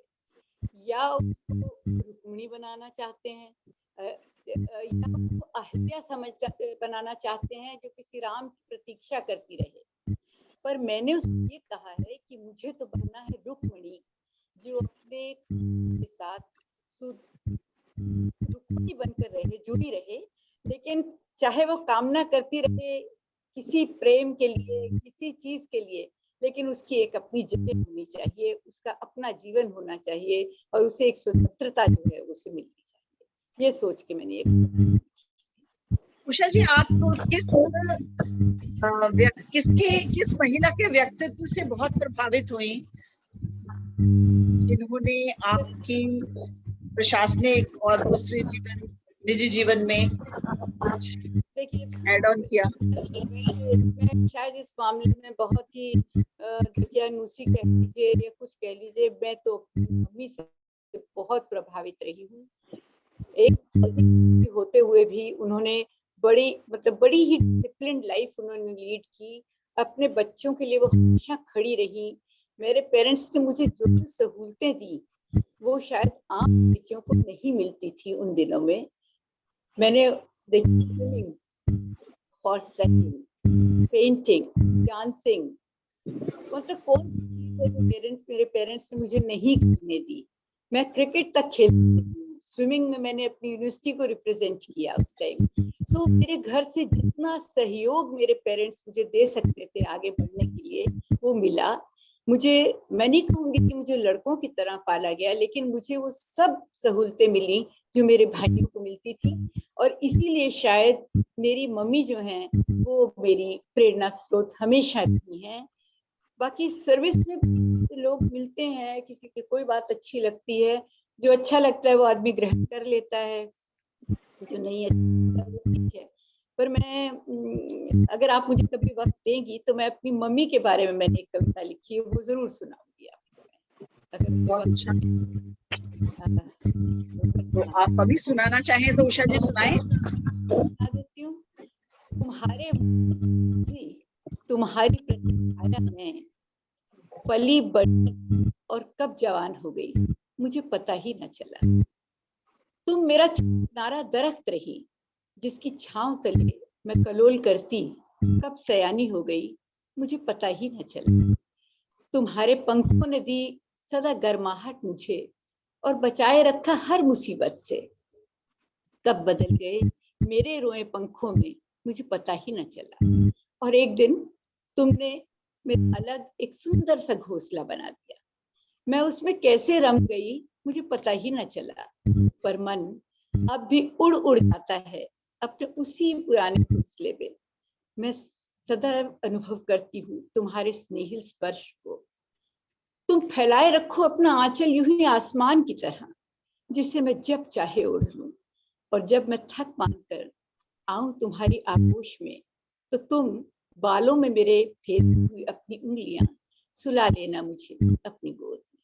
या उसको रुक्मिणी बनाना चाहते हैं, या उसको अहल्या समझ बनाना चाहते हैं, जो किसी राम की प्रतीक्षा करती रहे। पर मैंने उसको ये कहा है कि मुझे तो बनना है रुक्मिणी, जो अपने के साथ रुक्मिणी बनकर रहे, जुड़ी रहे, लेकिन चाहे वो कामना करती रहे किसी प्रेम के लिए, किसी चीज के लिए, लेकिन उसकी एक अपनी जगह होनी चाहिए, उसका अपना जीवन होना चाहिए, और उसे एक स्वतंत्रता जो है उसे मिलनी चाहिए। ये सोच के मैंने एक। उषा जी, आप किस महिला के व्यक्तित्व से बहुत प्रभावित हुई, जिन्होंने आपकी प्रशासनिक और दूसरे निजी जीवन में देखिए एड ऑन किया? मैं शायद इस मामले में बहुत ही दकियानूसी कह लीजिए या कुछ कह लीजिए, मैं तो अपनी मम्मी से बहुत प्रभावित रही हूँ। एक होते हुए भी उन्होंने बड़ी ही डिसिप्लिन्ड लाइफ उन्होंने लीड की। अपने बच्चों के लिए वो हमेशा खड़ी रही। मेरे पेरेंट्स ने मुझे जो भी सहूलतें दी वो शायद आम लड़कियों को नहीं मिलती थी उन दिनों में। मैंने देखी swimming, horse riding, painting, dancing, मतलब कौन सी चीज है जो मेरे पेरेंट्स ने मुझे नहीं करने दी। मैं क्रिकेट तक खेलती थी, स्विमिंग में मैंने अपनी यूनिवर्सिटी को रिप्रेजेंट किया उस टाइम। सो मेरे घर से जितना सहयोग मेरे पेरेंट्स मुझे दे सकते थे आगे बढ़ने के लिए वो मिला मुझे। मैं नहीं कहूंगी कि मुझे लड़कों की तरह पाला गया, लेकिन मुझे वो सब सहूलतें मिली जो मेरे भाइयों को मिलती थी। और इसीलिए शायद मेरी मम्मी जो हैं वो मेरी प्रेरणा स्रोत हमेशा रही हैं। बाकी सर्विस में लोग मिलते हैं, किसी की कोई बात अच्छी लगती है, जो अच्छा लगता है वो आदमी ग्रहण कर लेता है, जो नहीं अच्छा वो ठीक है। पर मैं अगर आप मुझे कभी वक्त देंगी तो मैं अपनी मम्मी के बारे में मैंने एक कविता लिखी है, वो जरूर सुनाऊंगी आपको। बहुत अच्छा। तो आप अभी सुनाना चाहें तो उषा जी सुनाएं। सुना देती हूँ। तुम्हारी प्रतिछाया में पली बड़ी और कब जवान हो गई मुझे पता ही न चला। तुम मेरा नारा दरख्त रही जिसकी छांव तले मैं कलोल करती, कब सयानी हो गई मुझे पता ही न चला। तुम्हारे पंखों ने दी सदा गर्माहट मुझे और बचाए रखा हर मुसीबत से, कब बदल गए मेरे रोए पंखों में मुझे पता ही न चला। और एक दिन तुमने मेरा अलग एक सुंदर सा घोंसला बना दिया, मैं उसमें कैसे रम गई मुझे पता ही न चला। पर मन अब भी उड़ उड़ जाता है अपने उसी पुराने घोंसले में। मैं सदा अनुभव करती हूँ तुम्हारे स्नेहिल स्पर्श को। तुम फैलाए रखो अपना आंचल यूं ही आसमान की तरह, जिससे मैं जब चाहे उड़ लूं। और जब मैं थक मान कर आऊं तुम्हारी आगोश में तो तुम बालों में मेरे फेरी हुई अपनी उंगलियां सुला लेना मुझे अपनी गोद में।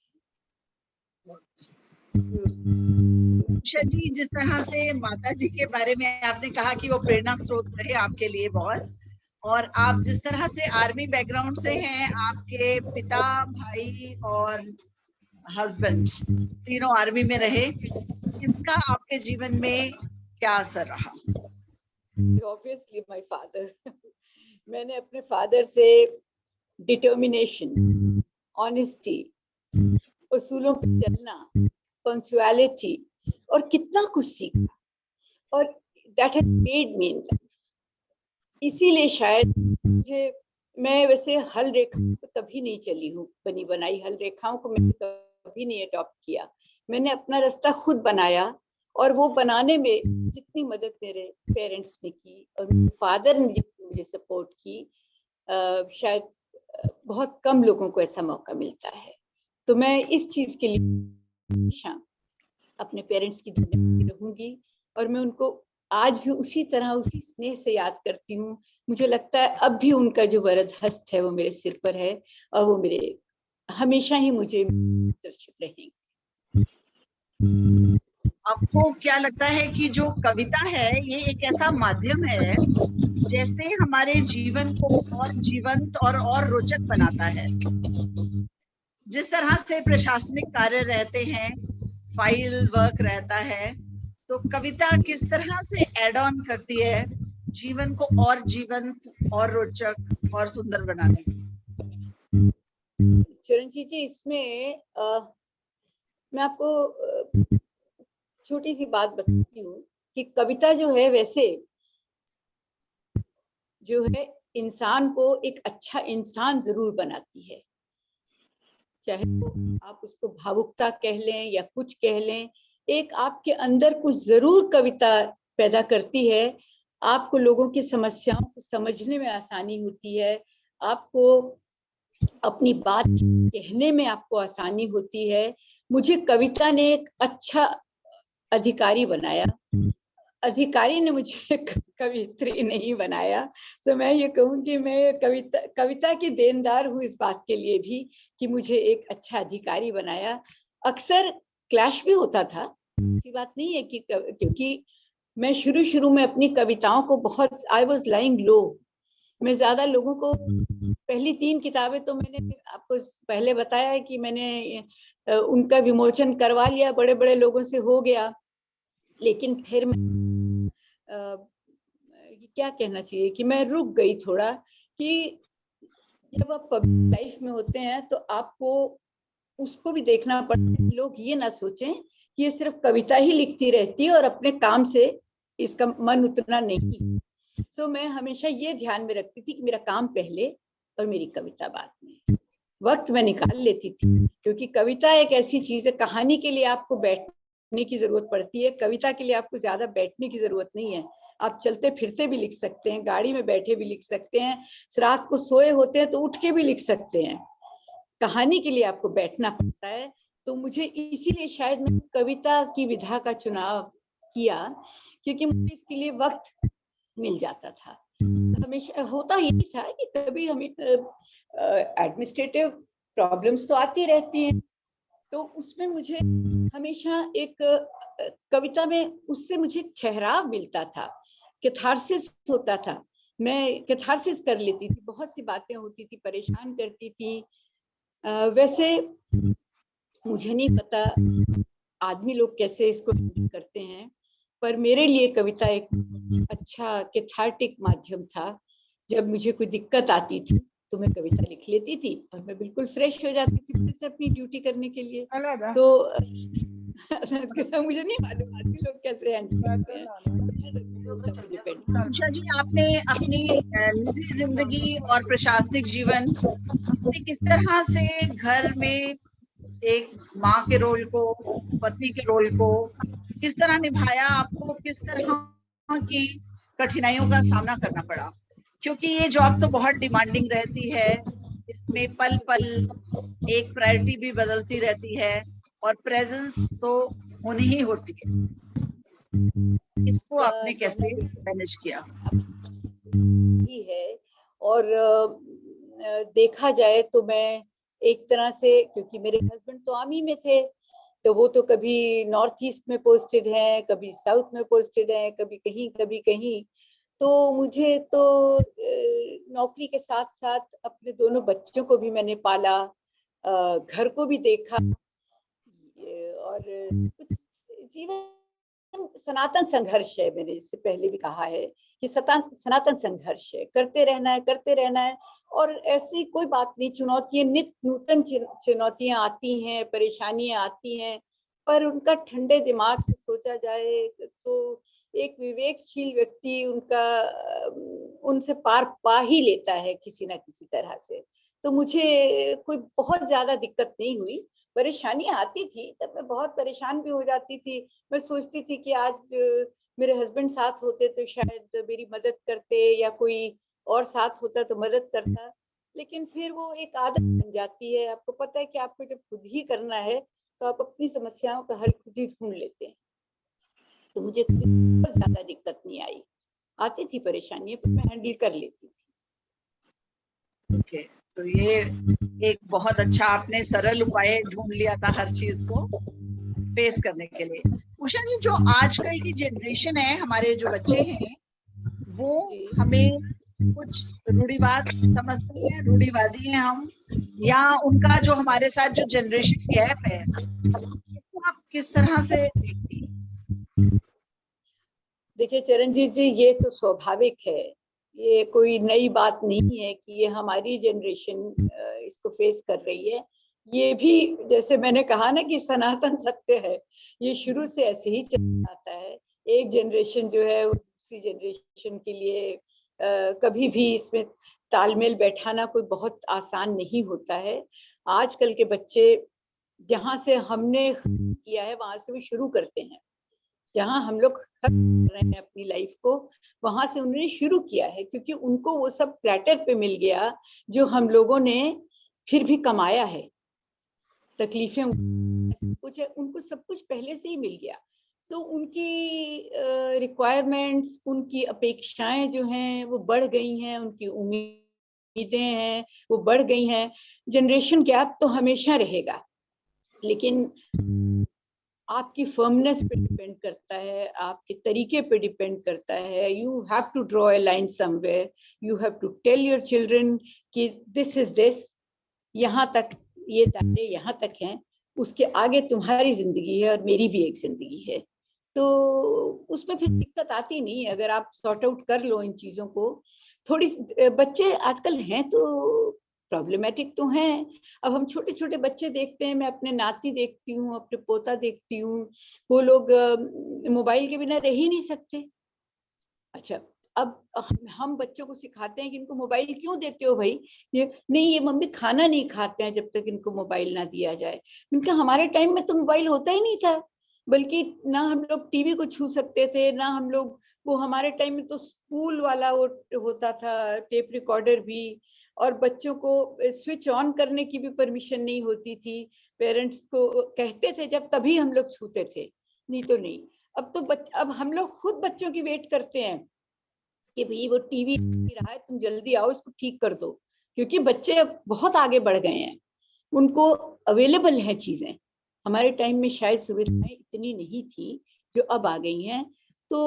उषा जी, जिस तरह से माता जी के बारे में आपने कहा कि वो प्रेरणा स्रोत रहे आपके लिए बहुत, और आप जिस तरह से आर्मी बैकग्राउंड से हैं, आपके पिता, भाई और हस्बैंड तीनों आर्मी में रहे, इसका आपके जीवन में क्या असर रहा? Obviously my father. मैंने अपने फादर से डिटर्मिनेशन, ऑनेस्टी, उसूलों पर चलना, पंक्चुअलिटी और कितना कुछ सीखा, और that has made me in life. इसीलिए शायद मुझे, मैं वैसे हल रेखाओं को कभी नहीं चली हूँ, बनी बनाई हल रेखाओं को मैंने कभी नहीं अडॉप्ट किया। मैंने अपना रास्ता खुद बनाया, और वो बनाने में जितनी मदद मेरे पेरेंट्स ने की और मेरे फादर ने जितनी मुझे सपोर्ट की, शायद बहुत कम लोगों को ऐसा मौका मिलता है। तो मैं इस चीज के लिए हमेशा अपने पेरेंट्स की धन्यवाद रहूंगी, और मैं उनको आज भी उसी तरह उसी स्नेह से याद करती हूँ। मुझे लगता है अब भी उनका जो वरद हस्त है वो मेरे सिर पर है, और वो मेरे हमेशा ही मुझे दर्शित रहेंगे। आपको क्या लगता है कि जो कविता है ये एक ऐसा माध्यम है जैसे हमारे जीवन को और जीवंत और रोचक बनाता है? जिस तरह से प्रशासनिक कार्य रहते हैं, फाइल वर्क रहता है, तो कविता किस तरह से एड ऑन करती है जीवन को और जीवंत और रोचक और सुंदर बनाने में? चरणजीत जी, इसमें मैं आपको छोटी सी बात बताती हूँ कि कविता जो है वैसे जो है इंसान को एक अच्छा इंसान जरूर बनाती है, चाहे तो आप उसको भावुकता कह लें या कुछ कह लें, एक आपके अंदर कुछ जरूर कविता पैदा करती है। आपको लोगों की समस्याओं को समझने में आसानी होती है, आपको अपनी बात कहने में आपको आसानी होती है। मुझे कविता ने एक अच्छा अधिकारी बनाया, अधिकारी ने मुझे कवित्री नहीं बनाया। तो मैं ये कहूँ कि मैं कविता की देनदार हूँ इस बात के लिए भी कि मुझे एक अच्छा अधिकारी बनाया। अक्सर क्लैश भी होता था, ऐसी बात नहीं है कि क्योंकि मैं शुरू में अपनी कविताओं को बहुत आई वॉज लाइंग लो। मैं ज्यादा लोगों को, पहली 3 किताबें तो मैंने आपको पहले बताया है कि मैंने उनका विमोचन करवा लिया, बड़े बड़े लोगों से हो गया। लेकिन फिर मैं क्या कहना चाहिए कि मैं रुक गई थोड़ा, कि जब आप पब्लिक लाइफ में होते हैं तो आपको उसको भी देखना पड़ता है। लोग ये ना सोचें कि ये सिर्फ कविता ही लिखती रहती है और अपने काम से इसका मन उतना नहीं। तो मैं हमेशा ये ध्यान में रखती थी कि मेरा काम पहले और मेरी कविता बाद में। वक्त मैं निकाल लेती थी, क्योंकि कविता एक ऐसी चीज है, कहानी के लिए आपको बैठने की जरूरत पड़ती है, कविता के लिए आपको ज्यादा बैठने की जरूरत नहीं है। आप चलते फिरते भी लिख सकते हैं, गाड़ी में बैठे भी लिख सकते हैं, रात को सोए होते हैं तो उठ के भी लिख सकते हैं। कहानी के लिए आपको बैठना पड़ता है। तो मुझे इसीलिए शायद मैं कविता की विधा का चुनाव किया, क्योंकि मुझे इसके लिए वक्त मिल जाता था। हमेशा होता यही था कि कभी हमें एडमिनिस्ट्रेटिव प्रॉब्लम्स तो आती रहती हैं, तो उसमें मुझे हमेशा एक कविता में उससे मुझे ठहराव मिलता था, कैथारसिस होता था। मैं कैथारसिस कर लेती थी, बहुत सी बातें होती थी, परेशान करती थी। वैसे मुझे नहीं पता आदमी लोग कैसे इसको करते हैं, पर मेरे लिए कविता एक अच्छा कैथार्टिक माध्यम था। जब मुझे कोई दिक्कत आती थी तो मैं कविता लिख लेती थी और मैं बिल्कुल फ्रेश हो जाती थी फिर से अपनी ड्यूटी करने के लिए। तो मुझे नहीं मालूम आदमी लोग कैसे हैंडल करते हैं। उषा जी, आपने अपनी निजी जिंदगी और प्रशासनिक जीवन से किस तरह से घर में एक माँ के रोल को, पत्नी के रोल को किस तरह निभाया? आपको किस तरह की कठिनाइयों का सामना करना पड़ा? क्योंकि ये जॉब तो बहुत डिमांडिंग रहती है, इसमें पल पल एक प्रायोरिटी भी बदलती रहती है और प्रेजेंस तो होनी ही होती है। इसको आपने कैसे मैनेज किया? ही है। और देखा जाए तो मैं एक तरह से, क्योंकि मेरे हस्बैंड तो आर्मी में थे, तो वो तो कभी नॉर्थ ईस्ट में पोस्टेड हैं, कभी साउथ में पोस्टेड हैं, कभी कहीं। तो मुझे तो नौकरी के साथ साथ अपने दोनों बच्चों को भी मैंने पाला, घर को भी देखा, और जीवन सनातन संघर्ष है। मैंने इससे पहले भी कहा है कि सनातन संघर्ष है, करते रहना है। और ऐसी कोई बात नहीं, चुनौतियां नित्य नूतन चुनौतियां आती हैं, परेशानियां आती हैं, पर उनका ठंडे दिमाग से सोचा जाए तो एक विवेकशील व्यक्ति उनसे पार पा ही लेता है किसी ना किसी तरह से। तो मुझे कोई बहुत ज्यादा दिक्कत नहीं हुई। परेशानियां आती थी तब मैं बहुत परेशान भी हो जाती थी। मैं सोचती थी कि आज मेरे हस्बैंड साथ होते तो शायद मेरी मदद करते, या कोई और साथ होता तो मदद करता। लेकिन फिर वो एक आदत बन जाती है। आपको पता है कि आपको जब खुद ही करना है तो आप अपनी समस्याओं का हल खुद ही ढूंढ लेते हैं। तो मुझे बहुत ज्यादा दिक्कत नहीं आई, आती थी परेशानियां पर मैं हैंडल कर लेती थी। ओके, तो ये एक बहुत अच्छा आपने सरल उपाय ढूंढ लिया था हर चीज को फेस करने के लिए। उषा जी, जो आजकल की जनरेशन है, हमारे जो बच्चे हैं, वो हमें कुछ रूढ़िवाद समझते हैं, रूढ़िवादी हैं हम, या उनका जो हमारे साथ जो जनरेशन गैप है, इसको आप किस तरह से देखती हैं? देखिए चरणजीत जी, ये तो स्वाभाविक है, ये कोई नई बात नहीं है कि ये हमारी जनरेशन इसको फेस कर रही है। ये भी जैसे मैंने कहा ना कि सनातन सत्य है, ये शुरू से ऐसे ही चलता आता है। एक जनरेशन जो है दूसरी जनरेशन के लिए कभी भी इसमें तालमेल बैठाना कोई बहुत आसान नहीं होता है। आजकल के बच्चे जहां से हमने किया है वहां से वो शुरू करते हैं। जहां हम लोग कर रहे हैं अपनी लाइफ को, वहां से उन्होंने शुरू किया है, क्योंकि उनको वो सब प्लेटर पे मिल गया जो हम लोगों ने फिर भी कमाया है। तकलीफें कुछ है, उनको सब कुछ पहले से ही मिल गया। तो उनकी रिक्वायरमेंट्स, उनकी अपेक्षाएं जो हैं वो बढ़ गई हैं, उनकी उम्मीदें हैं वो बढ़ गई हैं। जनरेशन गैप तो हमेशा रहेगा, लेकिन आपकी फर्मनेस पे डिपेंड करता है, आपके तरीके पे डिपेंड करता है। You have to draw a line somewhere, you have to tell your children कि दिस इज दिस, यहाँ तक ये दायरे यहाँ तक हैं, उसके आगे तुम्हारी जिंदगी है और मेरी भी एक जिंदगी है। तो उसमें फिर दिक्कत आती नहीं, अगर आप सॉर्ट आउट कर लो इन चीजों को। थोड़ी बच्चे आजकल हैं तो प्रॉब्लमेटिक तो हैं। अब हम छोटे छोटे बच्चे देखते हैं, मैं अपने नाती देखती हूँ, अपने पोता देखती हूँ, वो लोग मोबाइल के बिना रह ही नहीं सकते। अच्छा, अब हम बच्चों को सिखाते हैं कि इनको मोबाइल क्यों देते हो भाई, ये नहीं, ये मम्मी खाना नहीं खाते हैं जब तक इनको मोबाइल ना दिया जाए। इनका हमारे टाइम में तो मोबाइल होता ही नहीं था, बल्कि ना हम लोग टीवी को छू सकते थे, ना हम लोग वो, हमारे टाइम में तो स्पूल वाला वो होता था, टेप रिकॉर्डर भी, और बच्चों को स्विच ऑन करने की भी परमिशन नहीं होती थी। पेरेंट्स को कहते थे जब, तभी हम लोग छूते थे, नहीं तो नहीं। अब तो अब हम लोग खुद बच्चों की वेट करते हैं कि भाई वो टीवी रहा है, तुम जल्दी आओ इसको ठीक कर दो, क्योंकि बच्चे अब बहुत आगे बढ़ गए हैं, उनको अवेलेबल है चीजें। हमारे टाइम में शायद सुविधाएं इतनी नहीं थी जो अब आ गई हैं, तो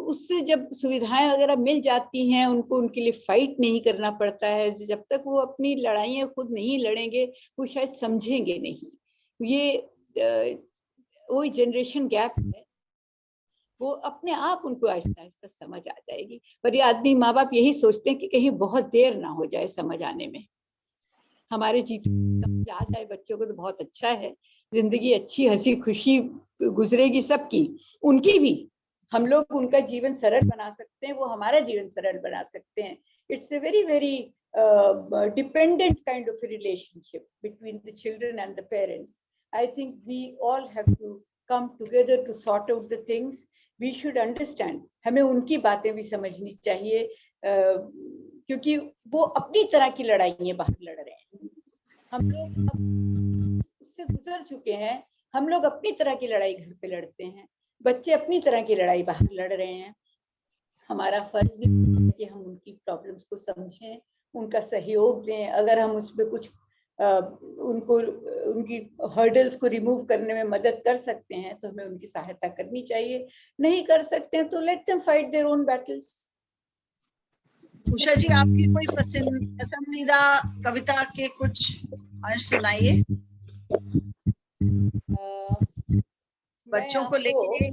उससे जब सुविधाएं वगैरह मिल जाती हैं, उनको उनके लिए फाइट नहीं करना पड़ता है। जब तक वो अपनी लड़ाइयाँ खुद नहीं लड़ेंगे, वो शायद समझेंगे नहीं। ये वही जनरेशन गैप है, वो अपने आप उनको आहिस्ता आहिस्ता समझ आ जाएगी। पर ये आदमी, माँ बाप यही सोचते हैं कि कहीं बहुत देर ना हो जाए समझ आने में। हमारे जीते समझ आ जाए बच्चों को तो बहुत अच्छा है, जिंदगी अच्छी हंसी खुशी गुजरेगी सबकी, उनकी भी। हम लोग उनका जीवन सरल बना सकते हैं, वो हमारा जीवन सरल बना सकते हैं। It's a very very dependent kind of a relationship between the children and the parents. I think we all have to come together to sort out the things. We should understand, हमें उनकी बातें भी समझनी चाहिए, क्योंकि वो अपनी तरह की लड़ाइयाँ बाहर लड़ रहे हैं। हम लोग उससे गुजर चुके हैं, हम लोग अपनी तरह की लड़ाई घर पे लड़ते हैं, बच्चे अपनी तरह की लड़ाई बाहर लड़ रहे हैं। हमारा फर्ज भी है कि हम उनकी प्रॉब्लम्स को समझें, उनका सहयोग दें। अगर हम उसमें कुछ उनको उनकी हर्डल्स को रिमूव करने में मदद कर सकते हैं तो हमें उनकी सहायता करनी चाहिए। नहीं कर सकते हैं तो let them fight their own battles. Usha ji, आपकी कोई पसंदीदा कविता के कुछ अंश सुनाइए। बच्चों को लेके,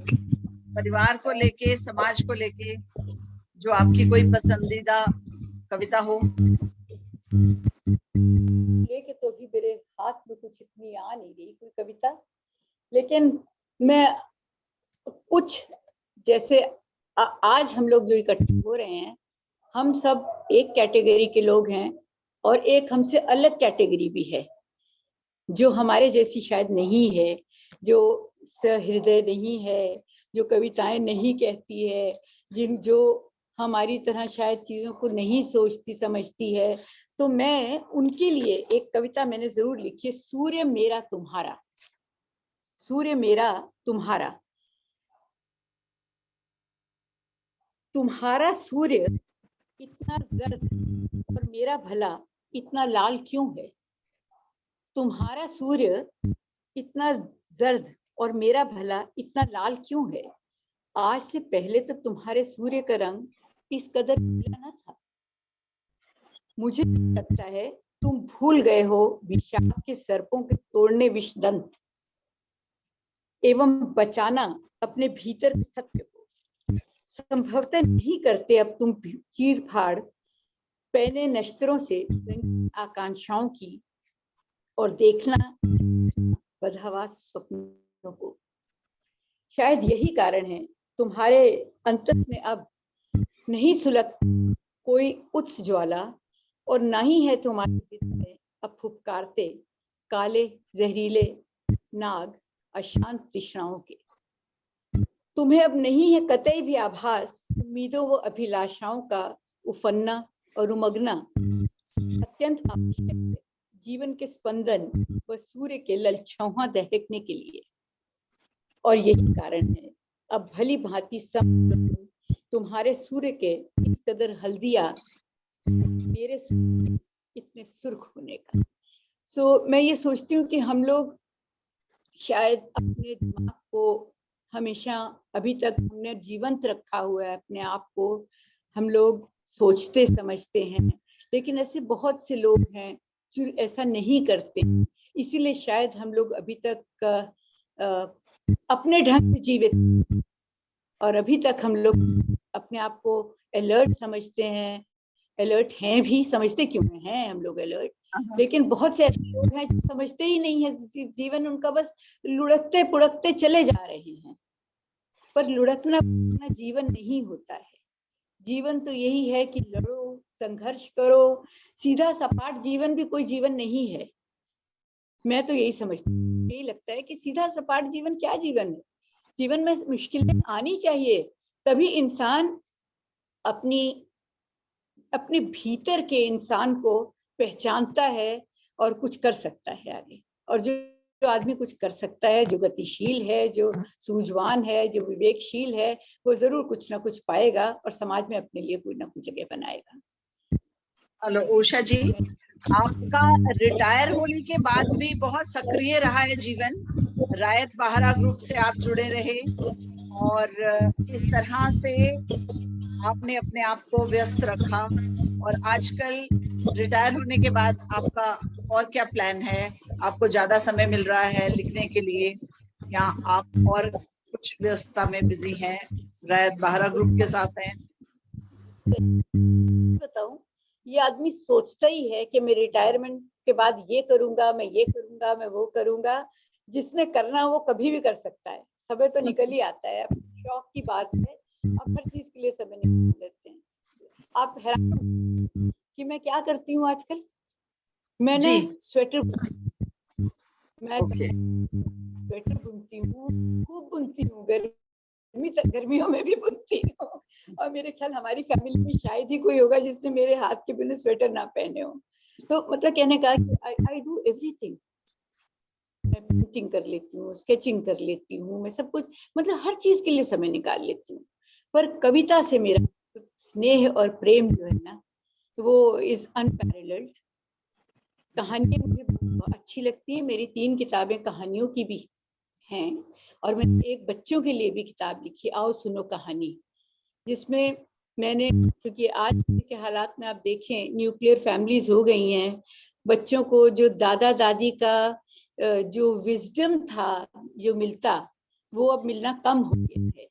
परिवार को लेके, समाज को लेके, जो आपकी कोई पसंदीदा कविता हो। लेके तो भी मेरे हाथ में कुछ इतनी आ नहीं रही कोई कविता, लेकिन मैं कुछ, जैसे आज हम लोग जो इकट्ठे हो रहे हैं, हम सब एक कैटेगरी के लोग हैं और एक हमसे अलग कैटेगरी भी है जो हमारे जैसी शायद नहीं है, जो सहृदय नहीं है, जो कविताएं नहीं कहती है, जो हमारी तरह शायद चीजों को नहीं सोचती समझती है। तो मैं उनके लिए एक कविता मैंने जरूर लिखी है, सूर्य मेरा तुम्हारा। सूर्य मेरा तुम्हारा, तुम्हारा सूर्य इतना जर्द और मेरा भला इतना लाल क्यों है। तुम्हारा सूर्य इतना जर्द और मेरा भला इतना लाल क्यों है। आज से पहले तो तुम्हारे सूर्य का रंग इस कदर पीला न था। मुझे लगता है तुम भूल गए हो विषाद के सर्पों के तोड़ने विषदंत एवं बचाना अपने भीतर के सत्य को। संभवतः नहीं करते अब तुम चीर फाड़ पैने नश्तरों से आकांक्षाओं की और देखना बदहवास स्वप्नों को। शायद यही कारण है तुम्हारे अंतर में अब नहीं सुलग कोई उत्स ज्वाला और ना ही है तुम्हारे दिल में अब फुफकारते काले जहरीले नाग अशांत तृष्णाओं के। तुम्हें अब नहीं है कतई भी आभास उम्मीदों व अभिलाषाओं का उफन्ना और उमगना। अत्यंत आवश्यक है जीवन के स्पंदन व सूर्य के ललछौहा दहकने के लिए। और यही कारण है अब भली भांति सब तुम्हारे सूर्य के इस कदर हल्दिया मेरे सूर्य इतने सुर्ख होने का। सो मैं ये सोचती हूँ कि हम लोग शायद अपने दिमाग को हमेशा अभी तक हमने जीवंत रखा हुआ है, अपने आप को हम लोग सोचते समझते हैं, लेकिन ऐसे बहुत से लोग हैं जो ऐसा नहीं करते, इसीलिए शायद हम लोग अभी तक अपने ढंग से जीवित, और अभी तक हम लोग अपने आप को अलर्ट समझते हैं, अलर्ट हैं भी, समझते क्यों हैं हम लोग अलर्ट, लेकिन बहुत से ऐसे लोग हैं जो समझते ही नहीं है, जीवन उनका बस लुढ़कते पुढ़कते चले जा रहे हैं। पर लुढ़कना जीवन नहीं होता है, जीवन तो यही है कि लड़ो, संघर्ष करो। सीधा सपाट जीवन भी कोई जीवन नहीं है। मैं तो यही समझती हूँ, यही लगता है कि सीधा सपाट जीवन क्या जीवन है। जीवन में मुश्किलें आनी चाहिए, तभी इंसान अपने भीतर के इंसान को पहचानता है और कुछ कर सकता है आगे। और जो आदमी कुछ कर सकता है, जो गतिशील है, जो सूझवान है, जो विवेकशील है, वो जरूर कुछ ना कुछ पाएगा और समाज में अपने लिए कोई ना कुछ जगह बनाएगा। हेलो उषा जी, आपका रिटायर होने के बाद भी बहुत सक्रिय रहा है जीवन। रायत बाहरा ग्रुप से आप जुड़े रहे और इस तरह से आपने अपने आप को व्यस्त रखा। और आजकल रिटायर होने के बाद आपका और क्या प्लान है? आपको ज्यादा समय मिल रहा है लिखने के लिए, या आप और कुछ व्यस्तता में बिजी हैं, रायत बाहरा ग्रुप के साथ हैं? बताऊं, ये आदमी सोचता ही है कि मैं रिटायरमेंट के बाद ये करूंगा, मैं ये करूंगा, मैं वो करूंगा। जिसने करना वो कभी भी कर सकता है, समय तो निकल ही आता है। अब शौक की बात है, अब हर चीज के लिए समय निकाल लेते हैं। आप हैरान कि मैं क्या करती हूँ आजकल। मैंने स्वेटर स्वेटर बुनती हूँ, खूब बुनती हूँ, गर्मियों में भी बुनती हूँ। और मेरे ख्याल हमारी फैमिली में शायद ही कोई होगा जिसने मेरे हाथ के बुने स्वेटर ना पहने हो। तो मतलब कहने का कि आई डू एवरीथिंग। मैं पेंटिंग कर लेती हूँ, स्केचिंग कर लेती हूँ, मैं सब कुछ, मतलब हर चीज के लिए समय निकाल लेती हूँ। पर कविता से मेरा स्नेह और प्रेम जो है ना, वो इज अनपैरेलल्ड। कहानियां मुझे बहुत अच्छी लगती है। मेरी 3 किताबें कहानियों की भी हैं, और मैंने एक बच्चों के लिए भी किताब लिखी, आओ सुनो कहानी, जिसमें मैंने, क्योंकि आज के हालात में आप देखें न्यूक्लियर फैमिलीज हो गई हैं, बच्चों को जो दादा दादी का जो विजडम था जो मिलता, वो अब मिलना कम हो गया है।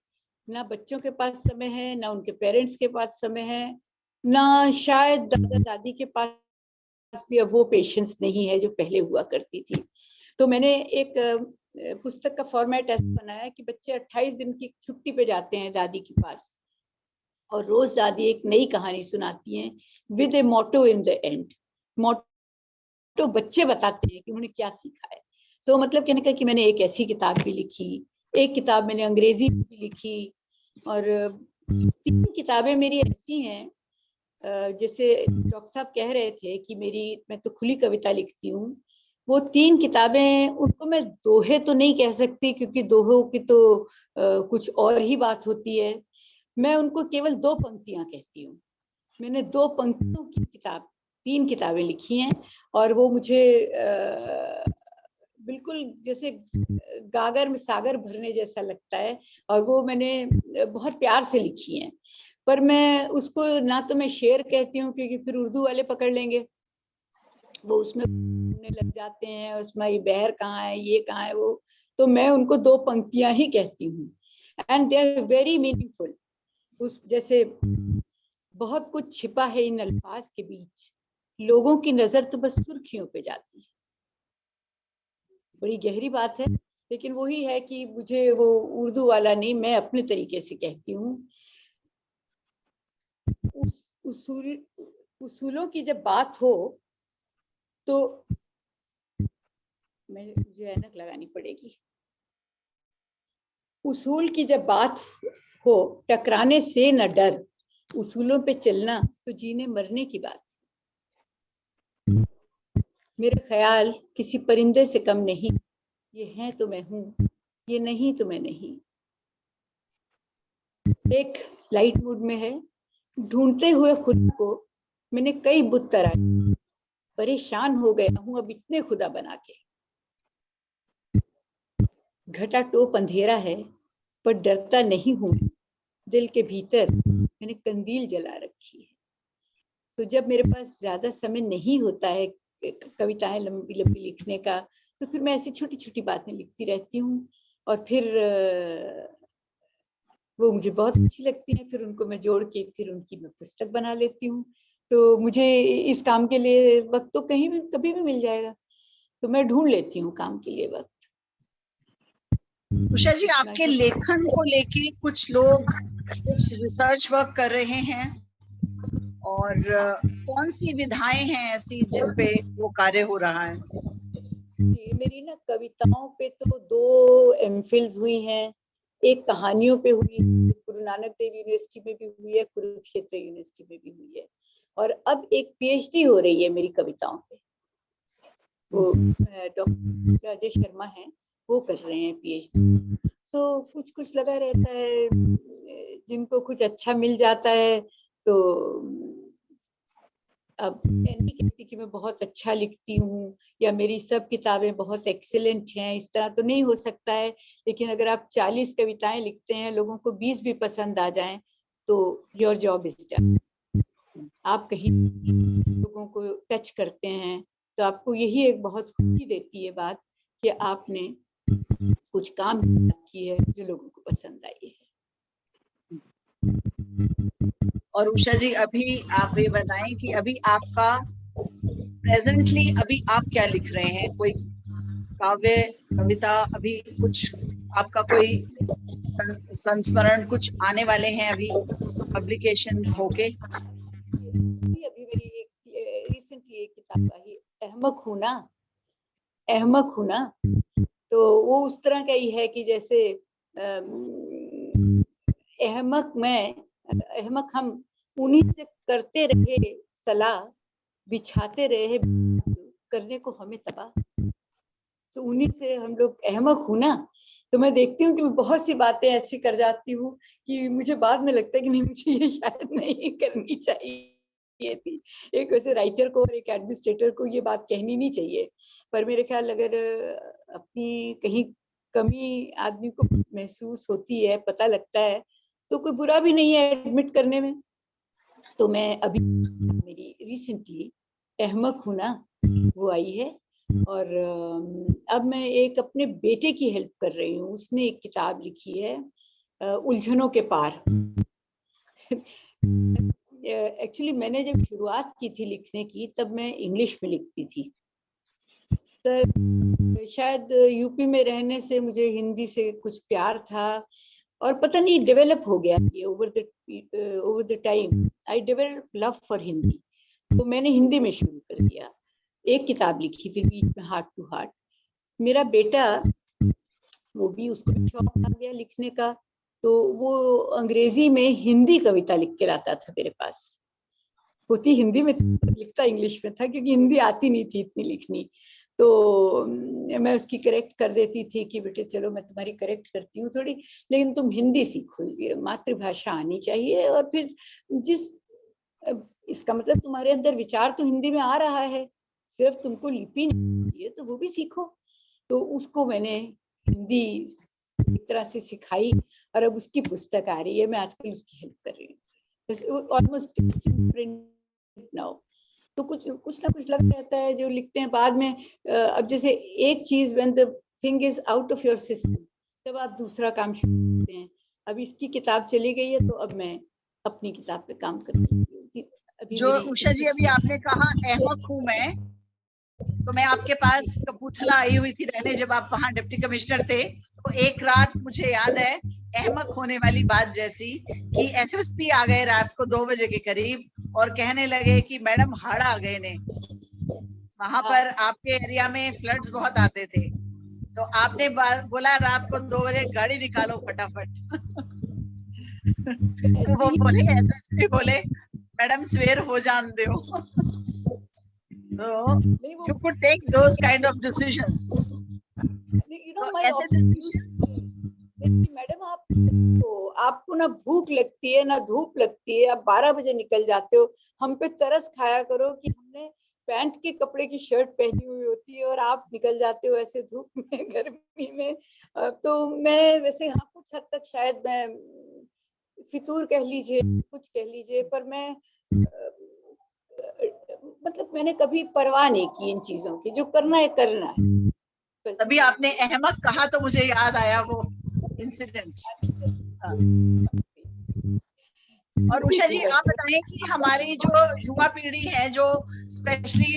ना बच्चों के पास समय है, ना उनके पेरेंट्स के पास समय है, ना शायद दादा दादी के पास भी अब वो पेशेंस नहीं है जो पहले हुआ करती थी। तो मैंने एक पुस्तक का फॉर्मेट ऐसा बनाया कि बच्चे 28 दिन की छुट्टी पे जाते हैं दादी के पास, और रोज दादी एक नई कहानी सुनाती हैं with a motto in the end. Motto बच्चे बताते हैं कि उन्होंने क्या सीखा है। सो मतलब कहने का कि मैंने एक ऐसी किताब भी लिखी, एक किताब मैंने अंग्रेजी में भी लिखी, और 3 किताबें मेरी ऐसी हैं, जैसे डॉक्टर साहब कह रहे थे कि मैं तो खुली कविता लिखती हूँ। वो 3 किताबें, उनको मैं दोहे तो नहीं कह सकती क्योंकि दोहों की तो कुछ और ही बात होती है। मैं उनको केवल 2 पंक्तियां कहती हूँ। मैंने 2 पंक्तियों की किताब, 3 किताबें लिखी हैं, और वो मुझे बिल्कुल जैसे गागर में सागर भरने जैसा लगता है, और वो मैंने बहुत प्यार से लिखी हैं। पर मैं उसको ना तो मैं शेर कहती हूँ क्योंकि फिर उर्दू वाले पकड़ लेंगे, वो उसमें लग जाते हैं, उसमें ये बहर कहाँ है, ये कहाँ है, वो, तो मैं उनको 2 पंक्तियां ही कहती हूँ, and they are very meaningful. उस जैसे बहुत कुछ छिपा है इन अल्फाज के बीच, लोगों की नजर तो बस सुर्खियों पे जाती है। बड़ी गहरी बात है, लेकिन वही है कि मुझे वो उर्दू वाला नहीं, मैं अपने तरीके से कहती हूँ। उसूलों की जब बात हो तो मुझे ऐनक लगानी पड़ेगी। उसूल की जब बात हो, टकराने से न डर, उसूलों पे चलना तो जीने मरने की बात। मेरे ख्याल किसी परिंदे से कम नहीं, ये हैं तो मैं हूँ, ये नहीं तो मैं नहीं। एक लाइट मूड में है, ढूंढते हुए खुद को मैंने कई बुत तराए, परेशान हो गया हूं अब इतने खुदा बना के। घटा टोप अंधेरा है पर डरता नहीं हूं, दिल के भीतर मैंने कंदील जला रखी है। तो जब मेरे पास ज्यादा समय नहीं होता है कविताएं लंबी लंबी लिखने का, तो फिर मैं ऐसी छोटी छोटी बातें लिखती रहती हूँ और फिर वो मुझे बहुत अच्छी लगती हैं, फिर उनको मैं जोड़ के फिर उनकी मैं पुस्तक बना लेती हूँ। तो मुझे इस काम के लिए वक्त तो कहीं भी कभी भी मिल जाएगा, तो मैं ढूंढ लेती हूँ काम के लिए वक्त। उषा जी, आपके लेखन को लेके कुछ लोग कुछ रिसर्च वर्क कर रहे हैं, और कौन सी विधाएं हैं ऐसी जिन पे वो कार्य हो रहा है? मेरी ना कविताओं पे तो 2 एमफिल्स हुई हैं, एक कहानियों पे हुई, गुरु नानक देव यूनिवर्सिटी में भी हुई है, कुरुक्षेत्र यूनिवर्सिटी में भी हुई है, और अब एक पीएचडी हो रही है मेरी कविताओं पे। वो डॉक्टर राजेश शर्मा हैं, वो कर रहे हैं पीएचडी। तो कुछ कुछ लगा रहता है, जिनको कुछ अच्छा मिल जाता है। तो अब मैं नहीं कहती कि मैं बहुत अच्छा लिखती हूँ या मेरी सब किताबें बहुत एक्सीलेंट हैं, इस तरह तो नहीं हो सकता है। लेकिन अगर आप 40 कविताएं लिखते हैं, लोगों को 20 भी पसंद आ जाएं, तो योर जॉब इज डन। आप कहीं लोगों को टच करते हैं, तो आपको यही एक बहुत खुशी देती है बात कि आपने कुछ काम की है जो लोगों को पसंद आई है। और उषा जी, अभी आप ये बताएं कि अभी आपका प्रेजेंटली अभी आप क्या लिख रहे हैं? कोई काव्य, कविता, अभी कुछ आपका कोई संस्मरण कुछ आने वाले हैं अभी पब्लिकेशन होके? अभी मेरी एक रिसेंटली एक किताब आई, अहमक हूं ना, अहमक हूं ना। तो वो उस तरह का ही है कि जैसे अहमक हम उन्हीं से करते रहे सलाह, बिछाते रहे करने को हमें तबाह। तो उन्हीं से हम लोग अहमक हूं ना। तो मैं देखती हूँ कि मैं बहुत सी बातें ऐसी कर जाती हूँ कि मुझे बाद में लगता है कि नहीं, मुझे ये शायद नहीं करनी चाहिए थी। एक वैसे राइटर को और एक एडमिनिस्ट्रेटर को ये बात कहनी नहीं चाहिए, पर मेरे ख्याल अगर अपनी कहीं कमी आदमी को महसूस होती है, पता लगता है, तो कोई बुरा भी नहीं है एडमिट करने में। तो मैं अभी मेरी रिसेंटली अहमक हूं ना वो आई है, और अब मैं एक अपने बेटे की हेल्प कर रही हूँ। उसने एक किताब लिखी है, उलझनों के पार। एक्चुअली मैंने जब शुरुआत की थी लिखने की, तब मैं इंग्लिश में लिखती थी। तो शायद यूपी में रहने से मुझे हिंदी से कुछ प्यार था, और पता नहीं डेवलप हो गया ये over the time. I develop love for Hindi, तो मैंने हिंदी में शुरू कर दिया। एक किताब लिखी, फिर बीच में हार्ट टू हार्ट। मेरा बेटा, वो भी उसको भी शौक आ गया लिखने का, तो वो अंग्रेजी में हिंदी कविता लिख के लाता था मेरे पास। होती हिंदी में, लिखता इंग्लिश में था, क्योंकि हिंदी आती नहीं थी इतनी लिखनी। तो मैं उसकी करेक्ट कर देती थी कि बेटे चलो मैं तुम्हारी करेक्ट करती हूँ थोड़ी, लेकिन तुम हिंदी सीखो, मातृभाषा आनी चाहिए। और फिर जिस इसका मतलब तुम्हारे अंदर विचार तो हिंदी में आ रहा है, सिर्फ तुमको लिपि नहीं है, तो वो भी सीखो। तो उसको मैंने हिंदी एक तरह से सिखाई, और अब उसकी पुस्तक आ रही है, मैं आजकल उसकी हेल्प कर रही हूँ। ऑलमोस्ट नाउ तो कुछ ना कुछ लग रहता है जो लिखते हैं बाद में। अब जैसे एक चीज, when the thing is out of your system, तब आप दूसरा काम शुरू करते हैं। अब इसकी किताब चली गई है, तो अब मैं अपनी किताब पे काम कर रही हूँ। जो उषा जी अभी आपने कहा अहमक हूँ मैं, तो मैं आपके पास कपूरथला आई हुई थी रहने, जब आप वहां डिप्टी कमिश्नर थे। तो एक रात मुझे याद है, अहमक होने वाली बात जैसी, कि एसएसपी आ गए रात को 2 बजे के करीब और कहने लगे कि मैडम हड़ आ गए ने। वहां पर आपके एरिया में फ्लड्स बहुत आते थे, तो आपने बोला रात को 2 बजे गाड़ी निकालो फटाफट। तो वो बोले, एसएसपी बोले मैडम सवेर हो जान दो। So you could take those kind of decisions. know तो my ऐसे observations मैडम आपको ना भूख लगती है ना धूप लगती है, आप 12 बजे निकल जाते हो, हम पे तरस खाया करो कि हमने पैंट के कपड़े की शर्ट पहनी हुई होती है और आप निकल जाते हो ऐसे धूप में गर्मी में। तो मैं वैसे हाँ कुछ हद तक शायद मैं फितूर कह लीजिए, कुछ कह लीजिए, पर मैं मतलब मैंने कभी परवाह नहीं की इन चीजों की, जो करना है करना है। तभी आपने अहमक कहा तो मुझे याद आया वो इंसिडेंट। और उषा जी आप बताएं कि हमारी जो युवा पीढ़ी है, जो स्पेशली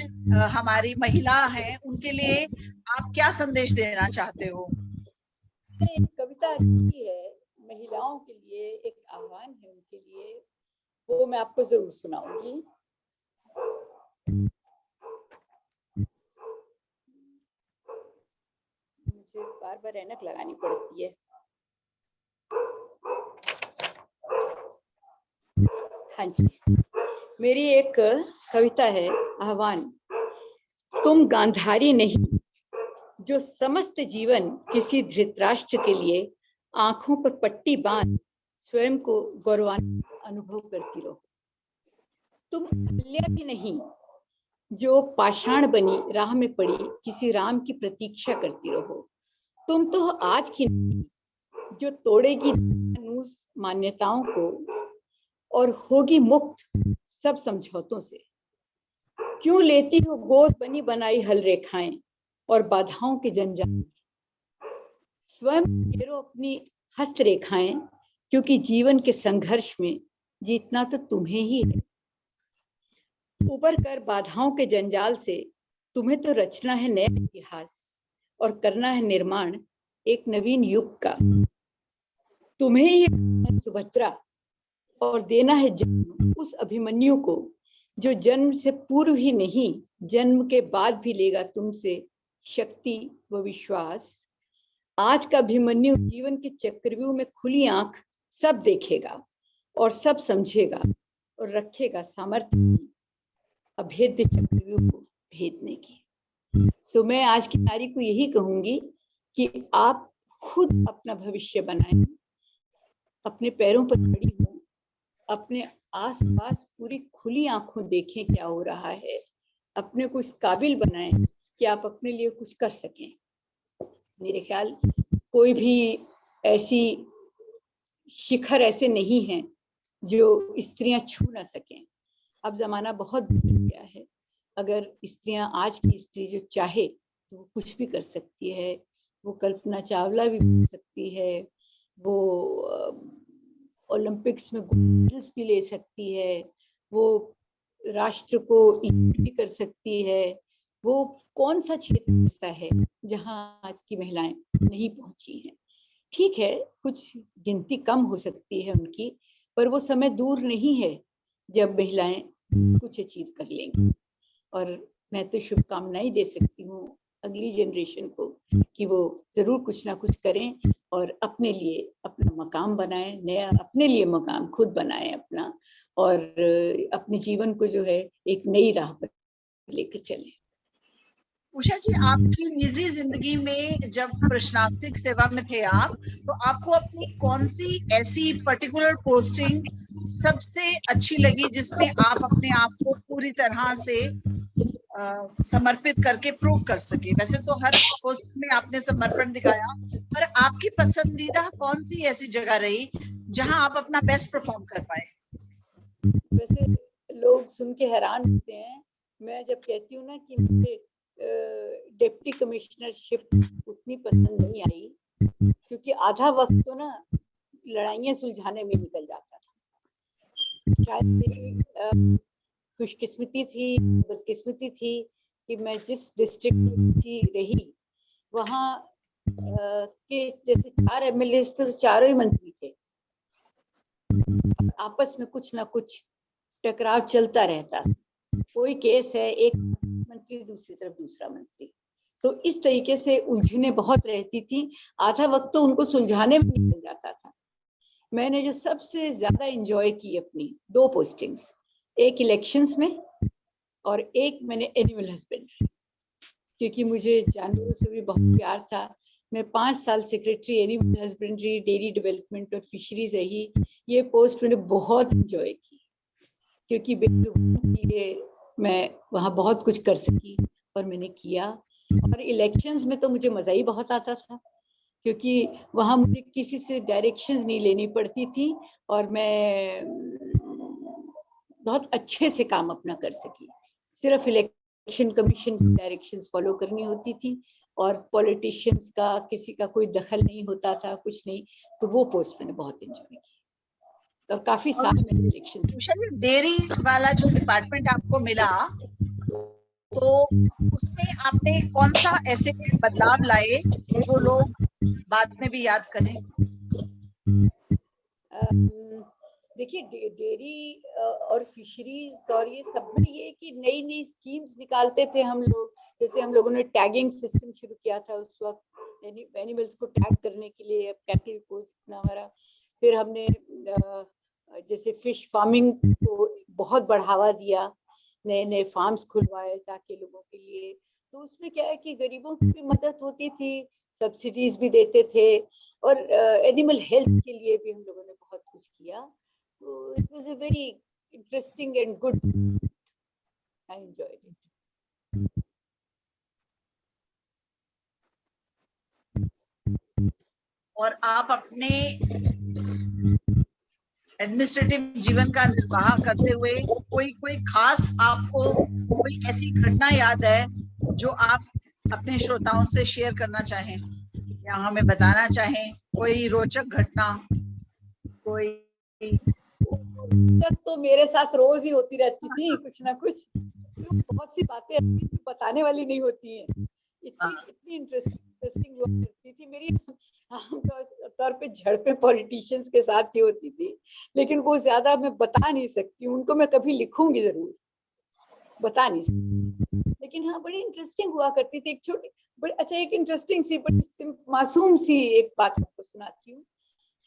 हमारी महिला है, उनके लिए आप क्या संदेश देना चाहते हो? एक कविता अच्छी है, महिलाओं के लिए एक आह्वान है उनके लिए, वो मैं आपको जरूर सुनाऊंगी। मुझे बार बार ऐनक लगानी पड़ती है। हाँ जी, मेरी एक कविता है, आह्वान। तुम गांधारी नहीं जो समस्त जीवन किसी धृतराष्ट्र के लिए आंखों पर पट्टी बांध स्वयं को गौरवान्वित अनुभव करती रहो। तुम अहल्या भी नहीं जो पाषाण बनी राह में पड़ी किसी राम की प्रतीक्षा करती रहो। तुम तो आज की नहीं जो तोड़ेगी मान्यताओं को और होगी मुक्त सब समझौतों से। क्यों लेती हो गोद बनी बनाई हल रेखाएं और बाधाओं के जंजाल, स्वयं घेरो अपनी हस्त रेखाएं, क्योंकि जीवन के संघर्ष में जीतना तो तुम्हें ही है। उबर कर बाधाओं के जंजाल से तुम्हें तो रचना है नया इतिहास और करना है निर्माण एक नवीन युग का। तुम्हें ही सुभद्रा और देना है जन्म उस अभिमन्यु को जो जन्म से पूर्व ही नहीं जन्म के बाद भी लेगा तुमसे शक्ति व विश्वास। आज का अभिमन्यु जीवन के चक्रव्यूह में खुली आंख सब देखेगा और सब समझेगा और रखेगा सामर्थ्य अभेद्य चक्रव्यूह को भेदने की। सो मैं आज की नारी को यही कहूंगी कि आप खुद अपना भविष्य बनाएं, अपने पैरों पर खड़ी हो, अपने आसपास पूरी खुली आंखों देखें क्या हो रहा है, अपने को इस काबिल बनाएं कि आप अपने लिए कुछ कर सकें। मेरे ख्याल कोई भी ऐसी शिखर ऐसे नहीं है जो स्त्रियां छू ना सकें। अब जमाना बहुत बदल गया है, अगर स्त्रियां आज की स्त्री जो चाहे तो वो कुछ भी कर सकती है। वो कल्पना चावला भी बन सकती है, वो ओलंपिक्स में गोल्ड मेडल्स भी ले सकती है, वो राष्ट्र को लीड भी कर सकती है। वो कौन सा क्षेत्र ऐसा है जहां आज की महिलाएं नहीं पहुंची हैं? ठीक है, कुछ गिनती कम हो सकती है उनकी, पर वो समय दूर नहीं है जब महिलाएं कुछ अचीव कर लेंगी। और मैं तो शुभकामनाएं दे सकती हूँ अगली जनरेशन को कि वो जरूर कुछ ना कुछ करें और अपने लिए अपना मकाम बनाएं, नया अपने लिए मकाम खुद बनाएं अपना, और अपने जीवन को जो है एक नई राह पर लेकर चलें। उषा जी, आपकी निजी जिंदगी में जब प्रशासनिक सेवा में थे आप, तो आपको अपनी कौन सी ऐसी पर्टिकुलर पोस्टिंग सबसे अच्छी लगी जिसमें आप अपने आप को पूरी तरह से समर्पित करके प्रूव कर सके? वैसे तो हर पोस्ट में आपने समर्पण दिखाया, पर आपकी पसंदीदा कौन सी ऐसी जगह रही जहां आप अपना बेस्ट परफॉर्म कर पाए? वैसे लोग सुन के हैरान होते हैं, मैं जब कहती हूँ ना कि मुझे डिप्टी कमिश्नरशिप उतनी पसंद नहीं आई, क्योंकि आधा वक्त तो ना लड़ाइयाँ सुलझाने में निकल जाता था। शायद मेरी खुशकिस्मती थी, बदकिस्मती थी कि मैं जिस डिस्ट्रिक्ट में रही वहाँ के जैसे 4 एमएलए तो चारों ही मंत्री थे, आपस में कुछ ना कुछ टकराव चलता रहता। कोई केस है, एक मंत्री दूसरी तरफ दूसरा मंत्री, तो इस तरीके से उलझने बहुत रहती थी। आधा वक्त तो उनको सुलझाने में निकल जाता था। मैंने जो सबसे ज्यादा एंजॉय की अपनी 2 पोस्टिंग्स, एक इलेक्शंस में और एक मैंने एनिमल हस्बेंड्री, क्योंकि मुझे जानवरों से भी बहुत प्यार था। मैं 5 साल secretary animal husbandry, dairy development और फिशरीज रही। ये पोस्ट मैंने बहुत एंजॉय की, क्योंकि बेजुबान के लिए मैं वहाँ बहुत कुछ कर सकी और मैंने किया। और इलेक्शंस में तो मुझे मजा ही बहुत आता था, क्योंकि वहाँ मुझे किसी से डायरेक्शंस नहीं लेनी पड़ती थी और मैं बहुत अच्छे से काम अपना कर सकी। सिर्फ इलेक्शन कमीशन की डायरेक्शंस फॉलो करनी होती थी और पॉलिटिशियंस का किसी का कोई दखल नहीं होता था, कुछ नहीं। तो वो पोस्ट मैंने बहुत एंजॉय की और काफी साल मैंने इलेक्शन। डेयरी वाला जो डिपार्टमेंट आपको मिला, तो उसमें आपने कौन सा ऐसे बदलाव लाए जो लोग बाद में भी याद करें? देखिए, डेयरी और फिशरीज और ये सब में ये कि नई नई स्कीम्स निकालते थे हम लोग। जैसे हम लोगों ने टैगिंग सिस्टम शुरू किया था उस वक्त, एनिमल्स को टैग करने के लिए, कैटल को जितना हमारा। फिर हमने जैसे फिश फार्मिंग को बहुत बढ़ावा दिया, नए नए फार्म्स खुलवाए जाके लोगों के लिए। तो उसमें क्या है कि गरीबों की भी मदद होती थी, सब्सिडीज भी देते थे और एनिमल हेल्थ के लिए भी हम लोगों ने बहुत कुछ किया। तो it was a very interesting and good, I enjoyed it. और आप अपने एडमिनिस्ट्रेटिव जीवन का निर्वाह करते हुए कोई खास आपको कोई ऐसी घटना याद है जो आप अपने श्रोताओं से शेयर करना चाहें या हमें बताना चाहें? कोई रोचक घटना, कोई? तो मेरे साथ रोज ही होती रहती थी कुछ ना कुछ। बहुत सी बातें बताने वाली नहीं होती हैं, इतनी इंटरेस्टिंग हुआ करती थी मेरी। आमतौर पे झड़पें पॉलिटिशियंस के साथ ही होती थी, लेकिन वो ज्यादा मैं बता नहीं सकती, उनको मैं कभी लिखूंगी जरूर, बता नहीं सकती। लेकिन हाँ, बड़ी इंटरेस्टिंग हुआ करती थी। एक छोटी बड़ी अच्छा, एक इंटरेस्टिंग सी बड़ी मासूम सी एक बात आपको सुनाती हूँ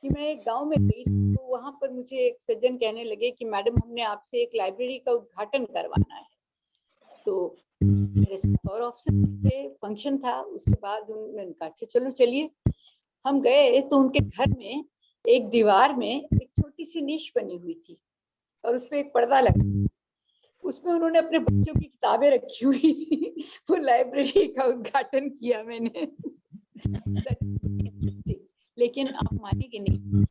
कि मैं एक गांव में गई, तो वहां पर मुझे एक सज्जन कहने लगे कि मैडम, हमने आपसे एक लाइब्रेरी का उद्घाटन करवाना है। तो मेरे साथ और ऑफिसर के फंक्शन था, उसके बाद उन्होंने कहा अच्छा चलो चलिए। हम गए तो उनके घर में एक दीवार में एक छोटी सी नीश बनी हुई थी और उसपे एक पर्दा लगा, उसमें उन्होंने अपने बच्चों की किताबें रखी हुई थी। वो लाइब्रेरी का उद्घाटन किया मैंने। लेकिन आप मानेंगे नहीं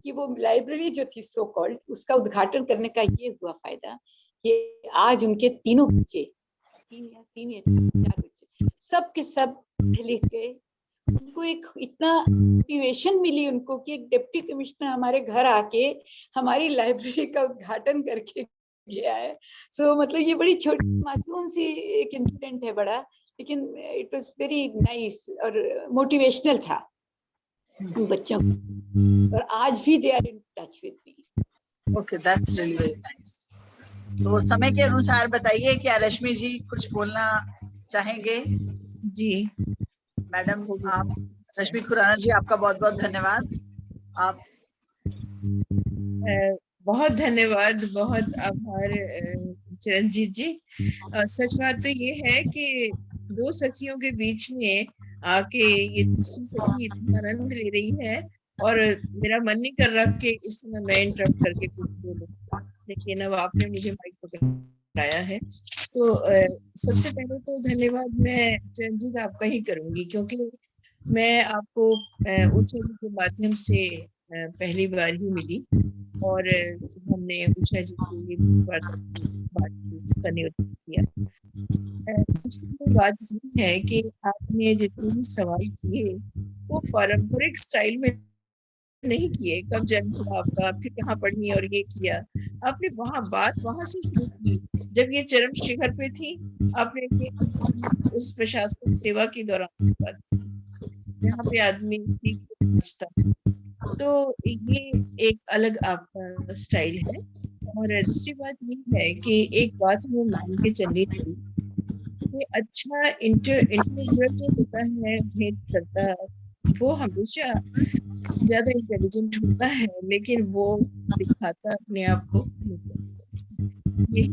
कि वो लाइब्रेरी जो थी सो कॉल्ड, उसका उद्घाटन करने का ये हुआ फायदा कि आज उनके तीनों बच्चे, तीन या चार बच्चे, सब के सब लिख गए। उनको एक इतना मोटिवेशन मिली उनको कि एक डिप्टी कमिश्नर हमारे घर आके हमारी लाइब्रेरी का उद्घाटन करके गया है। सो मतलब ये बड़ी छोटी मासूम सी एक इंसिडेंट है बड़ा, लेकिन इट वाज वेरी नाइस और मोटिवेशनल था उन बच्चों को, और आज भी they are in touch with me. Okay, that's really very nice. तो समय के अनुसार बताइए, क्या रश्मि जी कुछ बोलना चाहेंगे? जी मैडम, आप रश्मि खुराना जी, आपका बहुत बहुत धन्यवाद। आप बहुत धन्यवाद, बहुत आभार चरणजीत जी। सच बात तो ये है कि दो सखियों के बीच में आके ये दूसरी सखी इतना आनंद ले रही है और मेरा मन नहीं कर रहा कि इस समय मैं इंटरप्ट करके कुछ बोलूं, लेकिन अब आपने मुझे माइक पकड़ाया है। तो सबसे पहले तो धन्यवाद मैं चरणजीत आपका ही करूंगी, क्योंकि मैं आपको उषा जी के माध्यम से पहली बार ही मिली और हमने उषा जी के लिए बातचीत का नियोजन किया। सबसे बड़ी बात ये है कि आपने जितने भी सवाल किए वो पारंपरिक स्टाइल में नहीं किए, कब जन्म हुआ आपका, फिर कहाँ पढ़ी और ये किया। आपने बात वहां से शुरू की जब ये चरम शिखर पे थी। आपने उस प्रशासनिक सेवा के दौरान से बात जहाँ पे आदमी ठीक पहुंचता, तो ये एक अलग आपका स्टाइल है। और दूसरी बात ये है कि एक बात हमें मान के चलनी चाहिए कि अच्छा इंटरव्यूअर जो होता है, भेंट करता है, वो हमेशा ज्यादा इंटेलिजेंट होता है, लेकिन वो दिखाता अपने आप को। यही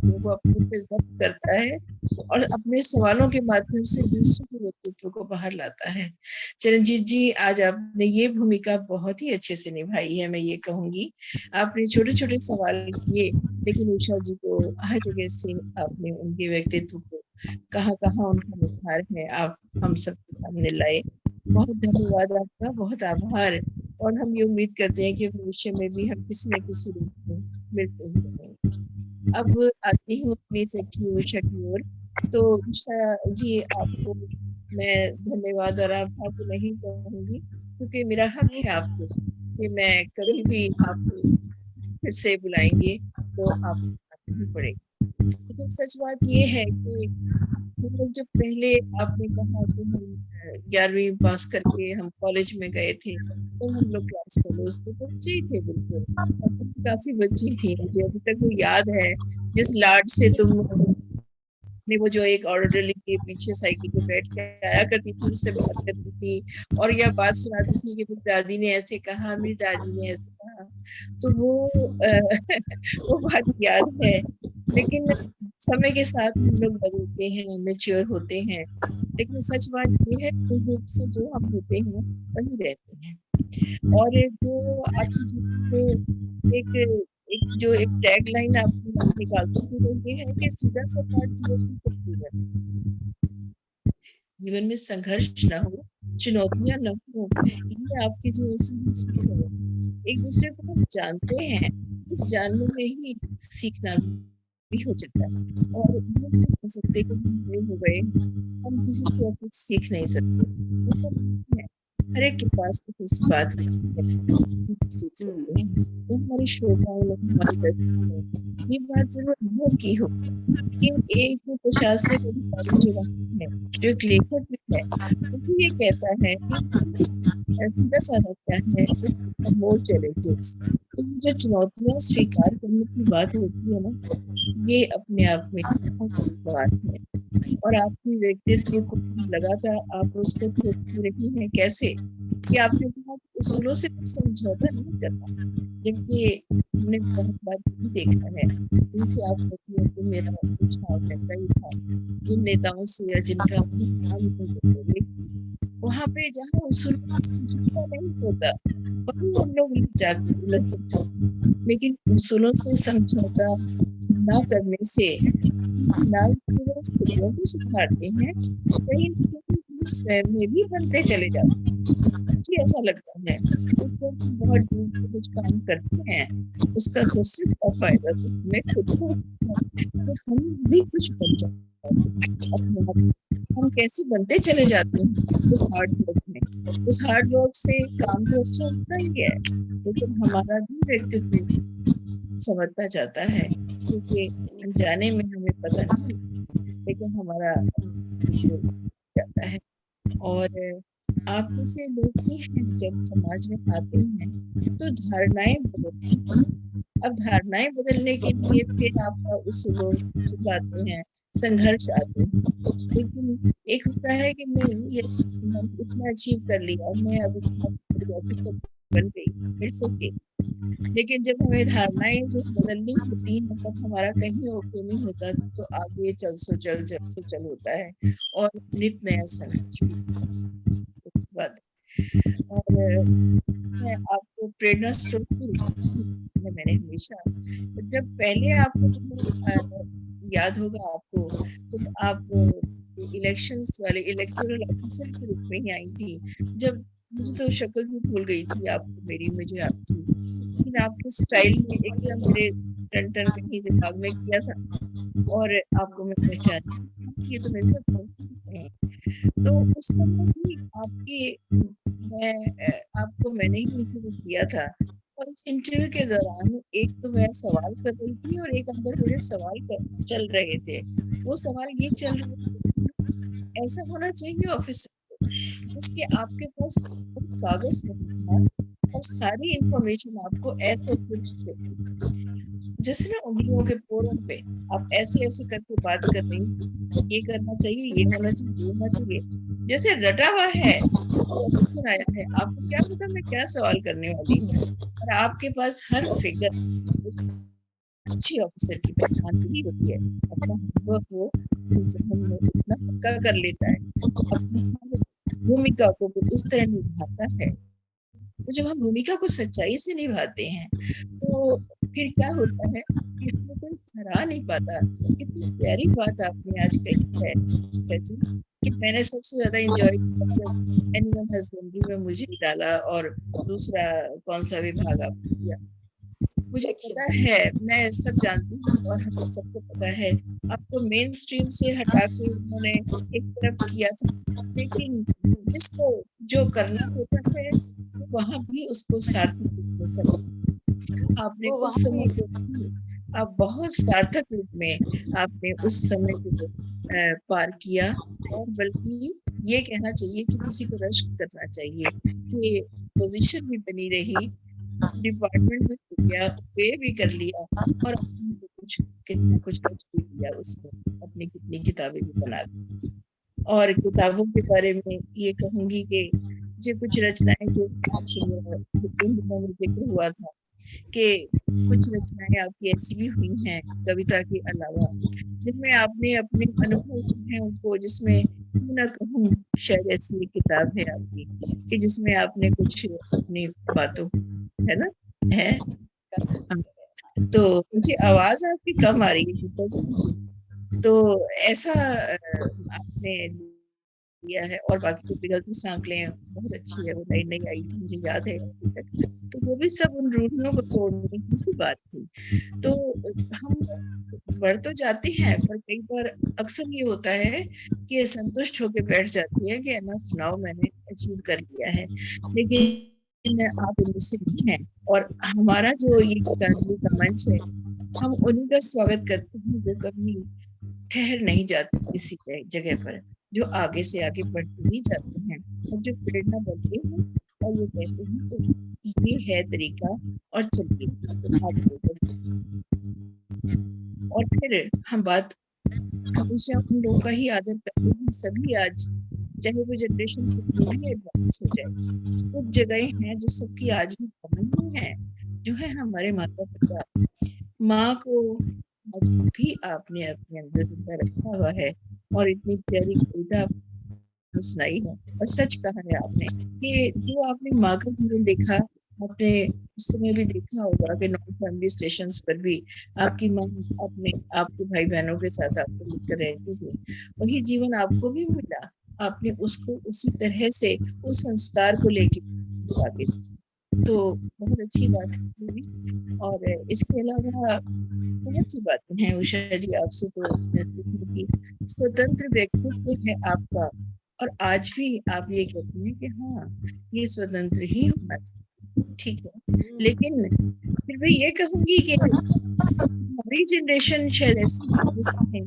वो अपने पे जब्त करता है और अपने सवालों के माध्यम से दूसरों के व्यक्तित्व को बाहर लाता है। चरणजीत जी, आज आपने ये भूमिका बहुत ही अच्छे से निभाई है, मैं ये कहूंगी। आपने छोटे छोटे सवाल किए, लेकिन उषा जी को हर जगह से आपने उनके व्यक्तित्व को कहाँ कहाँ उनका निखार है आप हम सबके सामने लाए। बहुत धन्यवाद आपका, बहुत आभार। और हम ये उम्मीद करते हैं कि भविष्य में भी हम किसी न किसी रूप में मिलते ही रहेंगे। अब आती हूँ अपनी सखी उषा की ओर। तो उषा जी, आपको मैं धन्यवाद और आभार तो नहीं कहूंगी, क्योंकि मेरा हक है आपको कि मैं कभी भी आपको फिर से बुलाएंगे तो आप आना ही पड़ेगा। लेकिन सच बात ये है कि हम लोग जब पहले आपने कहा कि हम 11वीं पास करके हम कॉलेज में गए थे, तो हम लोग क्लास फेलोज थे, बच्चे ही थे बिल्कुल, और तुम काफी बच्ची थी। मुझे अभी तक वो याद है जिस लाड से तुम ने वो जो एक ऑर्डरली के पीछे साइकिल पे बैठ के आया करती थी, उससे बात करती थी और यह बात सुनाती थी कि मेरी दादी ने ऐसे कहा, मेरी दादी ने ऐसे कहा। तो वो बात याद है। लेकिन समय के साथ हम लोग बदलते हैं, मैच्योर होते हैं, लेकिन सच बात ये है मूल रूप से जो हम होते हैं वही रहते हैं। और जो आपकी जीवन में एक टैग लाइन आप निकालते थे, वो ये है कि सीधा सा पाठ जीवन में संघर्ष ना हो, चुनौतियां न हो, ये आपकी जो है। एक दूसरे को हम जानते हैं, इस जानने में ही सीखना भी हो जाता है। और ये नहीं हो सकते कि हम बड़े हो गए, हम किसी से कुछ सीख नहीं सकते, ऐसा नहीं है। हर एक के पास कुछ इस बात सीख सकते हैं। तो हमारे श्रोताओं लोग, हमारे दर्शकों, ये बात जरूर अनुभव की हो कि एक जो प्रशासनिक अधिकारी जो है, जो एक लेखक भी है, वो ये कहता है कि सीधा साधा क्या है, मोर चैलेंजेस। तो जो चुनौतियां स्वीकार करने की बात होती है ना, ये अपने आप में बहुत बड़ी बात है। और आपकी व्यक्तित्व को लगातार आप उसको थोपती रही हैं। कैसे कि आपने कहा उसूलों से समझौता नहीं करना, जबकि हमने बहुत बार भी देखा है, जिनसे आप कहती हैं कि मेरा रुझाव रहता ही था जिन नेताओं से या जिनका वहां पे जहाँ उसूलों से समझौता नहीं होता, वही हम लोग जाके उलझ जाते हैं। लेकिन उसूलों से समझौता ना करने से ना केवल स्थितियों को सुधारते हैं, कहीं स्वयं में भी बनते चले जाते हैं। मुझे ऐसा लगता है कि बहुत दूर से कुछ काम करते हैं, उसका तो सिर्फ फायदा तो हमें खुद को, तो हम भी कुछ बन जाते हैं। हम कैसे बनते चले जाते हैं उस हार्ड वर्क में। उस हार्ड वर्क से काम तो अच्छा होता ही है, लेकिन हमारा भी व्यक्तित्व संवरता जाता है, क्योंकि अनजाने में हमें पता नहीं, लेकिन हमारा जाता है। और आप जैसे लोग ही हैं जब समाज में आते हैं तो धारणाएं बदलती हैं। अब धारणाएं बदलने के लिए फिर आपका उसूलों आते हैं, संघर्ष आते हैं। लेकिन एक होता है कि नहीं, ये इतना अचीव कर लिया, मैं अब ऑफिसर बन गई, इट्स ओके। लेकिन जब हमें धारणाएं जो बदलनी होती है, तब हमारा कहीं ओके नहीं होता, तो आगे चल सो चल होता है और नित नया संघर्ष बात। और मैं आपको प्रेरणा स्रोत की मैंने हमेशा, जब पहले आपको याद होगा आपको, तो आप इलेक्शंस वाले इलेक्टोरल ऑफिसर के रूप में ही आई थी। जब मुझे तो शक्ल भी भूल गई थी आपको मेरी, मुझे आपकी, लेकिन आपके स्टाइल में एकदम मेरे टन कहीं दिमाग में किया था और आपको मैं पहचानी, ये तो मेरे साथ है। तो उस समय भी मैंने ही इंटरव्यू किया था, और उस इंटरव्यू के दौरान एक तो मैं सवाल कर रही थी और एक अंदर मेरे सवाल चल रहे थे। वो सवाल ये चल रहे थे, ऐसा होना चाहिए ऑफिसर जिसके आपके पास कागज नहीं था और सारी इंफॉर्मेशन आपको ऐसे जैसे ना उंगलियों के पोरों पे आप ऐसे ऐसे करके बात कर रही, ये करना चाहिए, ये होना चाहिए, ये होना चाहिए, जैसे रटा हुआ है ऑफिसर आया है। आपको क्या पता मैं क्या सवाल करने वाली हूँ, और आपके पास हर फिगर अच्छी ऑफिसर की पहचान यही होती है, अपना हक को जहन में इतना पक्का कर लेता है, अपनी भूमिका को वो इस तरह निभाता है। तो जब हम भूमिका को सच्चाई से निभाते हैं तो फिर क्या होता है कि हमें कोई हरा नहीं पाता। कितनी प्यारी बात आपने आज कही है चाची, कि मैंने सबसे ज्यादा एंजॉय किया एनिमल हस्बेंड्री में मुझे डाला, और दूसरा कौन सा विभाग आपने किया। मुझे पता है, मैं सब जानती हूँ और हम सबको पता है, आपको मेन स्ट्रीम से हटा के उन्होंने एक तरफ किया था, लेकिन जिसको जो करना होता है वहां भी उसको सार्थक रूप में करना। आपने उस समय को आप बहुत सार्थक रूप में आपने उस समय को पार किया, और बल्कि ये कहना चाहिए कि किसी को रश करना चाहिए कि पोजीशन भी बनी रही, डिपार्टमेंट में गया, पे भी कर लिया, और कुछ कितना कुछ भी किया उसने, अपनी कितनी किताबें भी बना दी। और किताबों के बारे में ये कहूंगी कि मुझे कुछ रचनाएं जो में जिक्र हुआ था कि कुछ रचनाएं आपकी ऐसी भी हुई हैं कविता के अलावा, जिनमें आपने अपने अनुभव हैं उनको, जिसमें क्यों ना कहूँ शायद ऐसी एक किताब है आपकी कि जिसमें आपने कुछ अपनी बातों, है ना, है। तो मुझे आवाज आपकी कम आ रही है गीता जी, तो ऐसा आपने किया है। और बाकी तो पिघलती सांकलें बहुत अच्छी है, वो नई नई आई थी, मुझे याद है अभी तक, तो वो भी सब उन रूढ़ियों को तोड़ने की बात थी। तो हम बढ़ तो जाते हैं, पर कई बार अक्सर ये होता है कि संतुष्ट होकर बैठ जाती है कि एनफ नाउ, मैंने अचीव कर लिया है। लेकिन आप उनमें से नहीं हैं, और हमारा जो ये गीतांजलि का मंच है, हम उन्हीं का स्वागत करते हैं जो कभी ठहर नहीं जाते किसी जगह पर, जो आगे से आगे बढ़ते ही जाते हैं, और जो प्रेरणा बनते हैं और ये कहते हैं कि ये है तरीका और चलिए इसको आगे बढ़ते। और फिर हम बात हमेशा उन लोगों का ही आदर करते हैं, सभी आज चाहे वो जनरेशन भी एडवांस हो जाए, कुछ जगह हैं जो सबकी आज भी कॉमन है, जो है हमारे माता पिता। माँ को आज भी आपने अपने अंदर जिंदा रखा हुआ है, और इतनी प्यारी कविता सुनाई है, और सच कहा है आपने कि जो आपने माँ का जीवन देखा, आपने उस समय भी देखा होगा कि नॉन फैमिली स्टेशंस पर भी आपकी माँ अपने आपके भाई बहनों के साथ आपको लेकर रहती थी, वही जीवन आपको भी मिला, आपने उसको उसी तरह से उस संस्कार को लेकर आगे, तो बहुत अच्छी बात है। और इसके अलावा बहुत सी बातें हैं उषा जी आपसे, तो कि स्वतंत्र व्यक्तित्व है आपका, और आज भी आप ये कहती हैं कि हाँ ये स्वतंत्र ही होना चाहिए, ठीक है। लेकिन फिर भी ये कहूंगी कि हमारी जनरेशन शायद ऐसी है,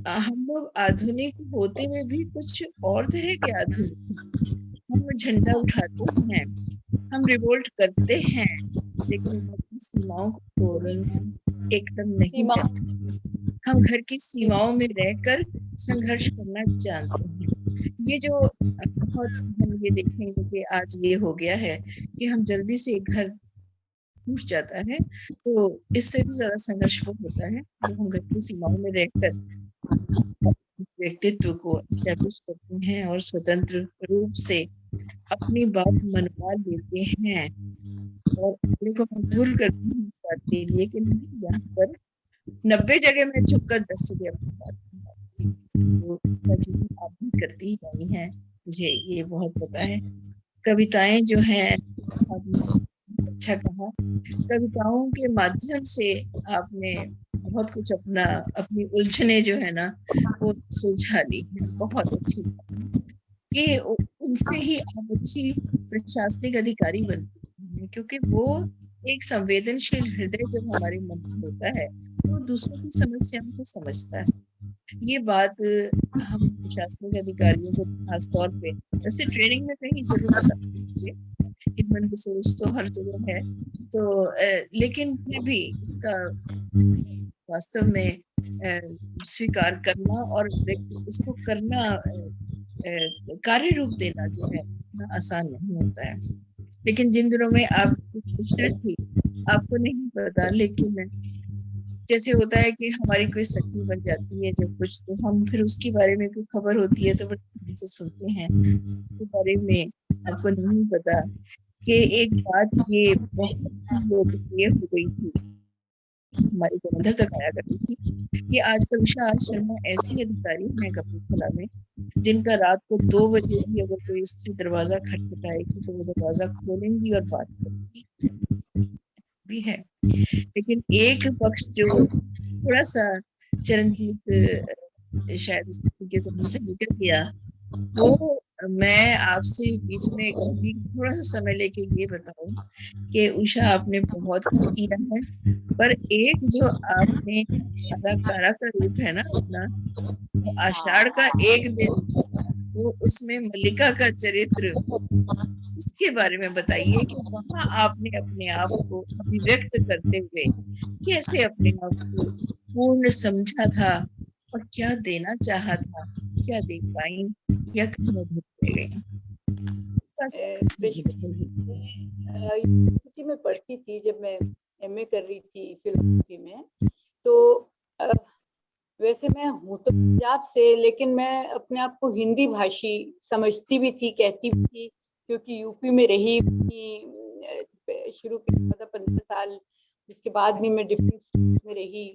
हम लोग आधुनिक होते हुए भी कुछ और तरह के आधुनिक, हम झंडा उठाते हैं, हम रिवोल्ट करते हैं, लेकिन सीमाओं को तोड़ना एकदम नहीं चाहते। हम घर की सीमाओं में रहकर संघर्ष करना जानते हैं। ये जो बहुत हम ये देखेंगे कि आज ये हो गया है कि हम जल्दी से घर टूट जाता है, तो इससे भी ज्यादा संघर्ष वो होता है जब हम घर की सीमाओं में रहकर व्यक्तित्व को एस्टैब्लिश करते हैं और स्वतंत्र रूप से अपनी बात मनवा देते हैं, और अपने को मजबूर करते हैं इस बात के लिए कि यहाँ पर 90 जगह में झुककर 10 जगह अपनी बात, तो आप भी करती ही नहीं है, मुझे ये बहुत पता है। कविताएं जो हैं, आपने अच्छा कहा, कविताओं के माध्यम से आपने बहुत कुछ अपनी उलझने जो है ना वो सुलझा ली है, बहुत अच्छी कि उनसे ही आप अच्छी प्रशासनिक अधिकारी बनती हैं, क्योंकि वो एक संवेदनशील हृदय जब हमारे मन में होता है तो दूसरों की समस्याओं को समझता है। ये बात हम प्रशासनिक अधिकारियों को खासतौर पे, वैसे ट्रेनिंग में कहीं जरूर बताइए, ह्यूमन रिसोर्स तो हर जगह है, तो लेकिन फिर भी इसका वास्तव में स्वीकार करना और इसको करना, कार्य रूप देना जो है आसान नहीं होता है। लेकिन जिन दिनों में आप कमिश्नर थी, आपको नहीं पता, लेकिन जैसे होता है कि हमारी कोई सखी बन जाती है जब कुछ, तो हम फिर उसके बारे में कोई खबर होती है तो बड़े ध्यान से सुनते हैं। उसके बारे में आपको नहीं पता कि एक बात ये बहुत ही लोकप्रिय हो गई थी, हमारे जलंधर तक आया करती थी कि आजकल उषा शर्मा ऐसी अधिकारी हैं कपूरथला में, जिनका रात को 2 बजे भी अगर कोई स्त्री दरवाजा खटखटाएगी तो वो दरवाजा खोलेंगी और बात करेंगी भी है। लेकिन एक पक्ष जो थोड़ा सा चरणजीत शायद उसके जमीन से निकल गया, वो मैं आपसे बीच में कभी थोड़ा सा समय लेके ये बताऊं कि उषा आपने बहुत कुछ किया है, पर एक जो आपने अदाकारा का रूप है ना अपना, तो आषाढ़ का एक दिन, वो उसमें मल्लिका का चरित्र, उसके बारे में बताइए कि वहां आपने अपने आप को अभिव्यक्त करते हुए कैसे अपने आप को पूर्ण समझा था और क्या देना चाहा था, क्या दे पाई या कहीं रह गई? यूनिवर्सिटी में पढ़ती थी जब मैं एमए कर रही थी फिलोसफी में, तो वैसे मैं हूँ तो पंजाब से, लेकिन मैं अपने आप को हिंदी भाषी समझती भी थी, कहती भी थी, क्योंकि यूपी में रही शुरू के 15 साल, उसके बाद भी मैं डिफेंस में रही,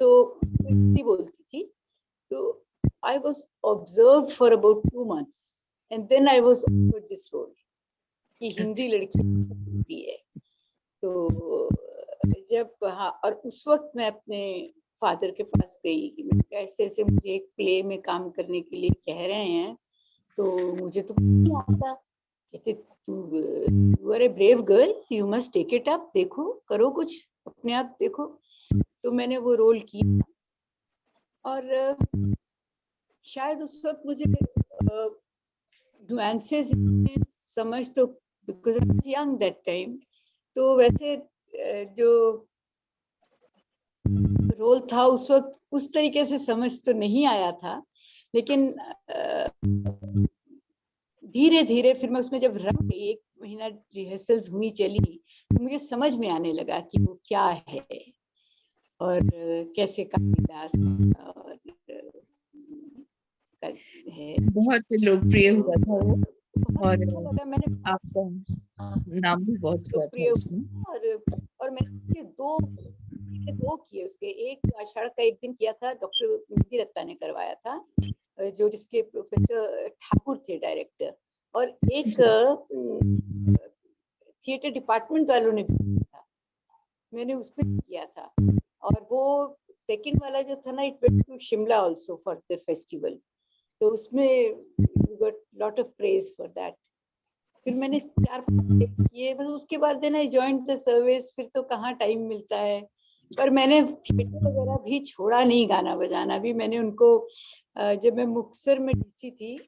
तो हिंदी बोलती थी। तो I was observed for about 2 months and then I was offered this role कि हिंदी लड़की होती है। तो जब हाँ, और उस वक्त मैं अपने फादर के पास गई कि ऐसे ऐसे मुझे एक प्ले में काम करने के लिए कह रहे हैं, तो मुझे तो नहीं आता। कहते you are a brave girl, you must take it up, देखो करो कुछ अपने आप देखो। तो मैंने वो रोल किया और शायद उस वक्त मुझे नुएंसेस समझ, तो because I was young that time, तो वैसे जो रोल था उस वक्त उस तरीके से समझ तो नहीं आया था, लेकिन धीरे धीरे फिर मैं उसमें जब रह गई, 1 महीना रिहर्सल्स हुई चली, तो मुझे समझ में आने लगा कि वो क्या है और कैसे कालिदास और है। बहुत लोकप्रिय हुआ था वो, और मैंने आपका नाम भी बहुत हुआ था उसमें। और मैंने उसके दो किए, उसके एक आषाढ़ का एक दिन किया था, डॉक्टर निधि दत्ता ने करवाया था, जो जिसके प्रोफेसर ठाकुर थे डायरेक्टर, और एक थिएटर डिपार्टमेंट वालों ने किया था, मैंने उसमें किया था। और वो सेकंड वाला जो था ना, it went to Shimla also for the festival, तो उसमें got lot of praise for that. फिर मैंने 4-5 टेक्स किए, बस उसके बाद then I joined the service, फिर तो कहाँ टाइम मिलता है। पर मैंने थिएटर वगैरह भी छोड़ा नहीं, गाना बजाना भी मैंने उनको, जब मैं मुक्तसर में डीसी थी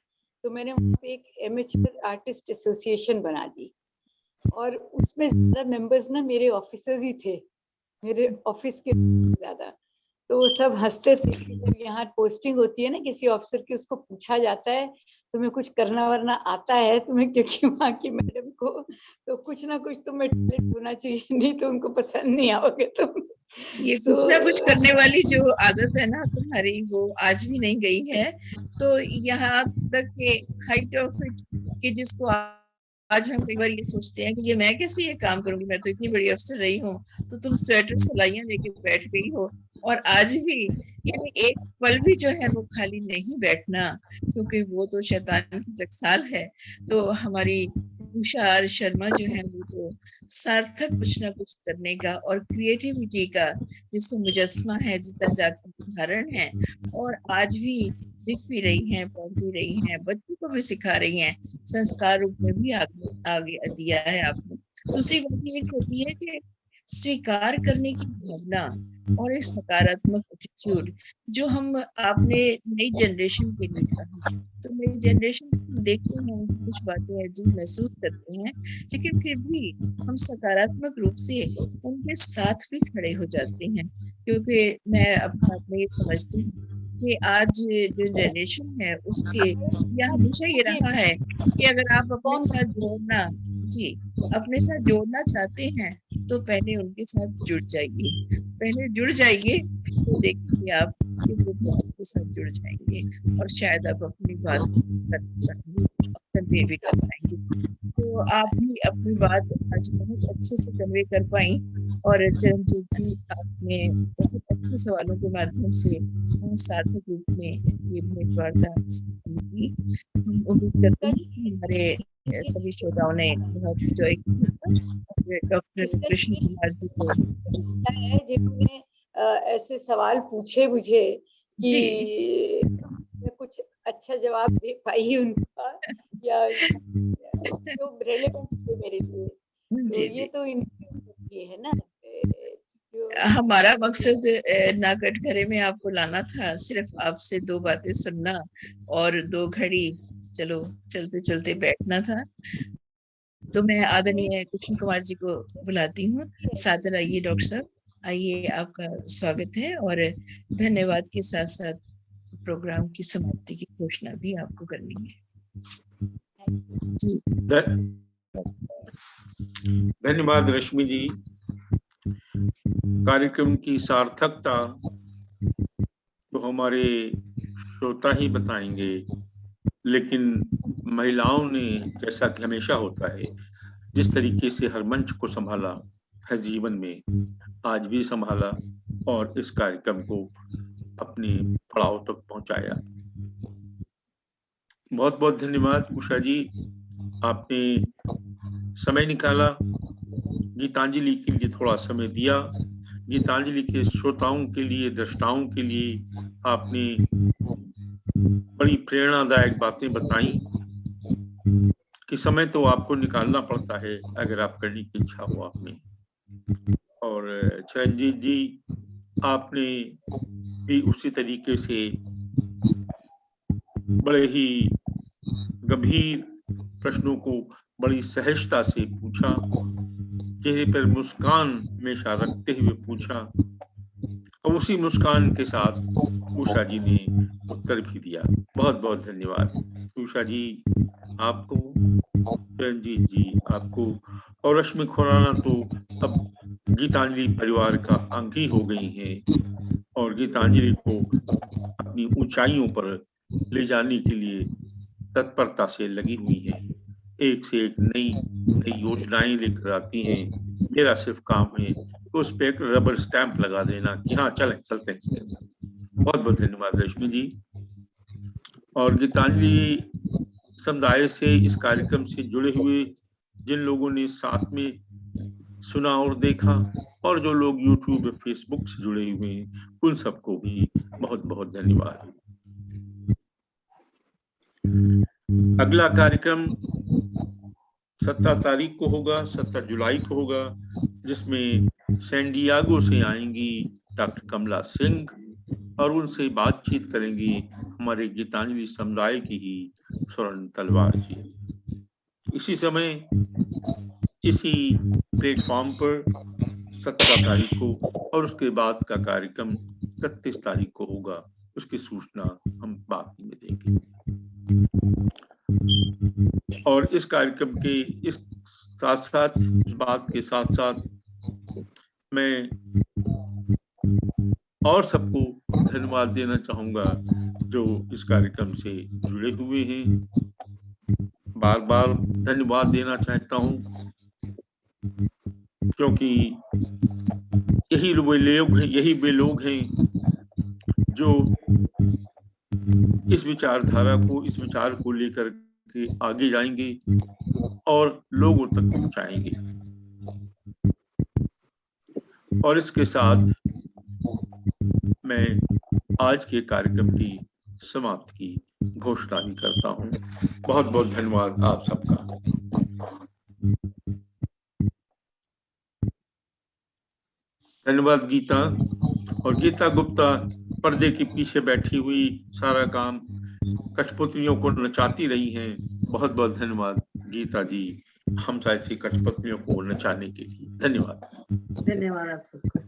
तो मैंने वहाँ पे एक एमेच्योर आर्टिस्ट एसोसिएशन बना दी, और उसमें ज्यादा मेंबर्स ना मेरे ऑफिसर्स ही थे, मेरे ऑफिस के ज्यादा। तो वो सब हंसते थे कि जब यहाँ पोस्टिंग होती है ना किसी ऑफिसर की, उसको पूछा जाता है तुम्हें कुछ करना वरना आता है तुम्हें, क्योंकि वहाँ की मैडम को तो कुछ ना कुछ तुम्हें टैलेंट होना चाहिए, नहीं तो उनको पसंद नहीं आओगे तुम। ये कुछ ना कुछ करने वाली जो आदत है ना तुम्हारी, वो आज भी नहीं गई है। तो यहाँ तक के हाइट ऑफ इट कि जिसको आज हम कई बार ये सोचते हैं कि ये मैं कैसे ये काम करूंगी, मैं तो इतनी बड़ी अफसर रही हूँ, तो तुम स्वेटर सिलाइयां लेके बैठ गई हो। और आज भी यानी एक पल भी जो है वो खाली नहीं बैठना, क्योंकि वो तो शैतान की टकसाल है। तो हमारी उषा शर्मा जो है वो तो सार्थक कुछ ना कुछ करने का और क्रिएटिविटी का जिससे मुजस्मा है, जितना जागतिक उदाहरण है, और आज भी दिख भी रही हैं, पढ़ भी रही हैं, बच्चों को भी सिखा रही हैं, संस्कार रूप में भी आगे दिया है आपने। दूसरी बात ये होती है कि स्वीकार करने की भावना और एक सकारात्मक एटीट्यूड जो हम आपने नई जनरेशन के लिए कहा। तो नई जनरेशन देखते हैं, कुछ बातें अजीब महसूस करते हैं, लेकिन फिर भी हम सकारात्मक रूप से उनके साथ भी खड़े हो जाते हैं, क्योंकि मैं अपने आप में ये समझती हूँ कि आज जो जनरेशन है उसके यहाँ हमेशा ये रहा है कि अगर आप अपने साथ जोड़ना जी अपने साथ जोड़ना चाहते हैं तो पहले उनके साथ जुड़ जाइए, पहले जुड़ जाइए, तो देखिए आप कि वो भी आपके साथ जुड़ जाएंगे और शायद आप अपनी बात कर पाएंगे और कन्वे भी कर पाएंगे। तो आप भी अपनी बात आज बहुत अच्छे से कन्वे कर पाई और चरणजीत जी आपने बहुत अच्छे सवालों के माध्यम से सार्थक रूप में ये भेंटवार्ता की। हम उम्मीद करते हैं कि हमारे सभी श्रोताओं ने बहुत एंजॉय किया। डॉक्टर कृष्ण कुमार जी को है जिन्होंने ऐसे सवाल पूछे मुझे कि मैं कुछ अच्छा जवाब दे पाई उनका या जो रेलेवेंट थे मेरे लिए, तो ये तो इनकी है ना जो हमारा मकसद ना कटघरे में आपको लाना था, सिर्फ आपसे दो बातें सुनना और 2 घड़ी चलो चलते चलते बैठना था। तो मैं आदरणीय कृष्ण कुमार जी को बुलाती हूँ। सादर आइए डॉक्टर साहब, आइए, आपका स्वागत है और धन्यवाद के साथ साथ प्रोग्राम की समाप्ति की घोषणा भी आपको करनी है। जी धन्यवाद रश्मि जी। कार्यक्रम की सार्थकता तो हमारे श्रोता ही बताएंगे, लेकिन महिलाओं ने, जैसा कि हमेशा होता है, जिस तरीके से हर मंच को संभाला है जीवन में, आज भी संभाला और इस कार्यक्रम को अपने पड़ाव तक पहुंचाया। बहुत बहुत धन्यवाद उषा जी, आपने समय निकाला, गीतांजलि के लिए थोड़ा समय दिया, गीतांजलि के श्रोताओं के लिए, दृष्टाओं के लिए आपने बड़ी प्रेरणादायक बातें बताई कि समय तो आपको निकालना पड़ता है अगर आप करने की इच्छा हो आप में। और चरणजीत जी, आपने भी उसी तरीके से बड़े ही गंभीर प्रश्नों को बड़ी सहजता से पूछा, चेहरे पर मुस्कान हमेशा रखते हुए पूछा और उसी मुस्कान के साथ उषा जी ने उत्तर भी दिया। बहुत बहुत धन्यवाद उषा जी आपको, चरणजीत जी आपको, और रश्मि खुराना तो अब गीतांजलि परिवार का अंग ही हो गई हैं और गीतांजलि को अपनी ऊंचाइयों पर ले जाने के लिए तत्परता से लगी हुई है। एक से एक नई योजनाएं लेकर आती हैं। मेरा सिर्फ काम है उस पे एक रबर स्टैंप लगा देना कि हाँ चलते हैं इसके अंदर। बहुत बहुत धन्यवाद रश्मि जी। और गीतांजलि समुदाय से, इस कार्यक्रम से जुड़े हुए जिन लोगों ने साथ में सुना और देखा और जो लोग YouTube और Facebook से जुड़े हुए हैं, उन सबको भी बहुत बहुत धन्यवाद। अगला कार्यक्रम 17 तारीख को होगा, 17 जुलाई को होगा, जिसमें सैन डियागो से आएंगी डॉक्टर कमला सिंह और उनसे बातचीत करेंगी हमारे गीतांजलि समुदाय की ही स्वर्ण तलवार जी। इसी समय इसी प्लेटफॉर्म पर 17 तारीख को और उसके बाद का कार्यक्रम 31 तारीख को होगा, उसकी सूचना हम बाद में देंगे। और इस कार्यक्रम के इस साथ साथ, इस बात के साथ साथ मैं और सबको धन्यवाद देना चाहूंगा जो इस कार्यक्रम से जुड़े हुए हैं। बार बार धन्यवाद देना चाहता हूं क्योंकि यही वे लोग हैं जो इस विचारधारा को, इस विचार को लेकर के आगे जाएंगे और लोगों तक पहुंचाएंगे। और इसके साथ मैं आज के कार्यक्रम की समाप्ति की घोषणा भी करता हूं। बहुत बहुत धन्यवाद आप सबका। धन्यवाद गीता। और गीता गुप्ता पर्दे के पीछे बैठी हुई सारा काम कठपुतलियों को नचाती रही हैं। बहुत बहुत धन्यवाद गीता जी, हम ऐसी कठपुतलियों को नचाने के लिए। धन्यवाद। धन्यवाद आप सबका।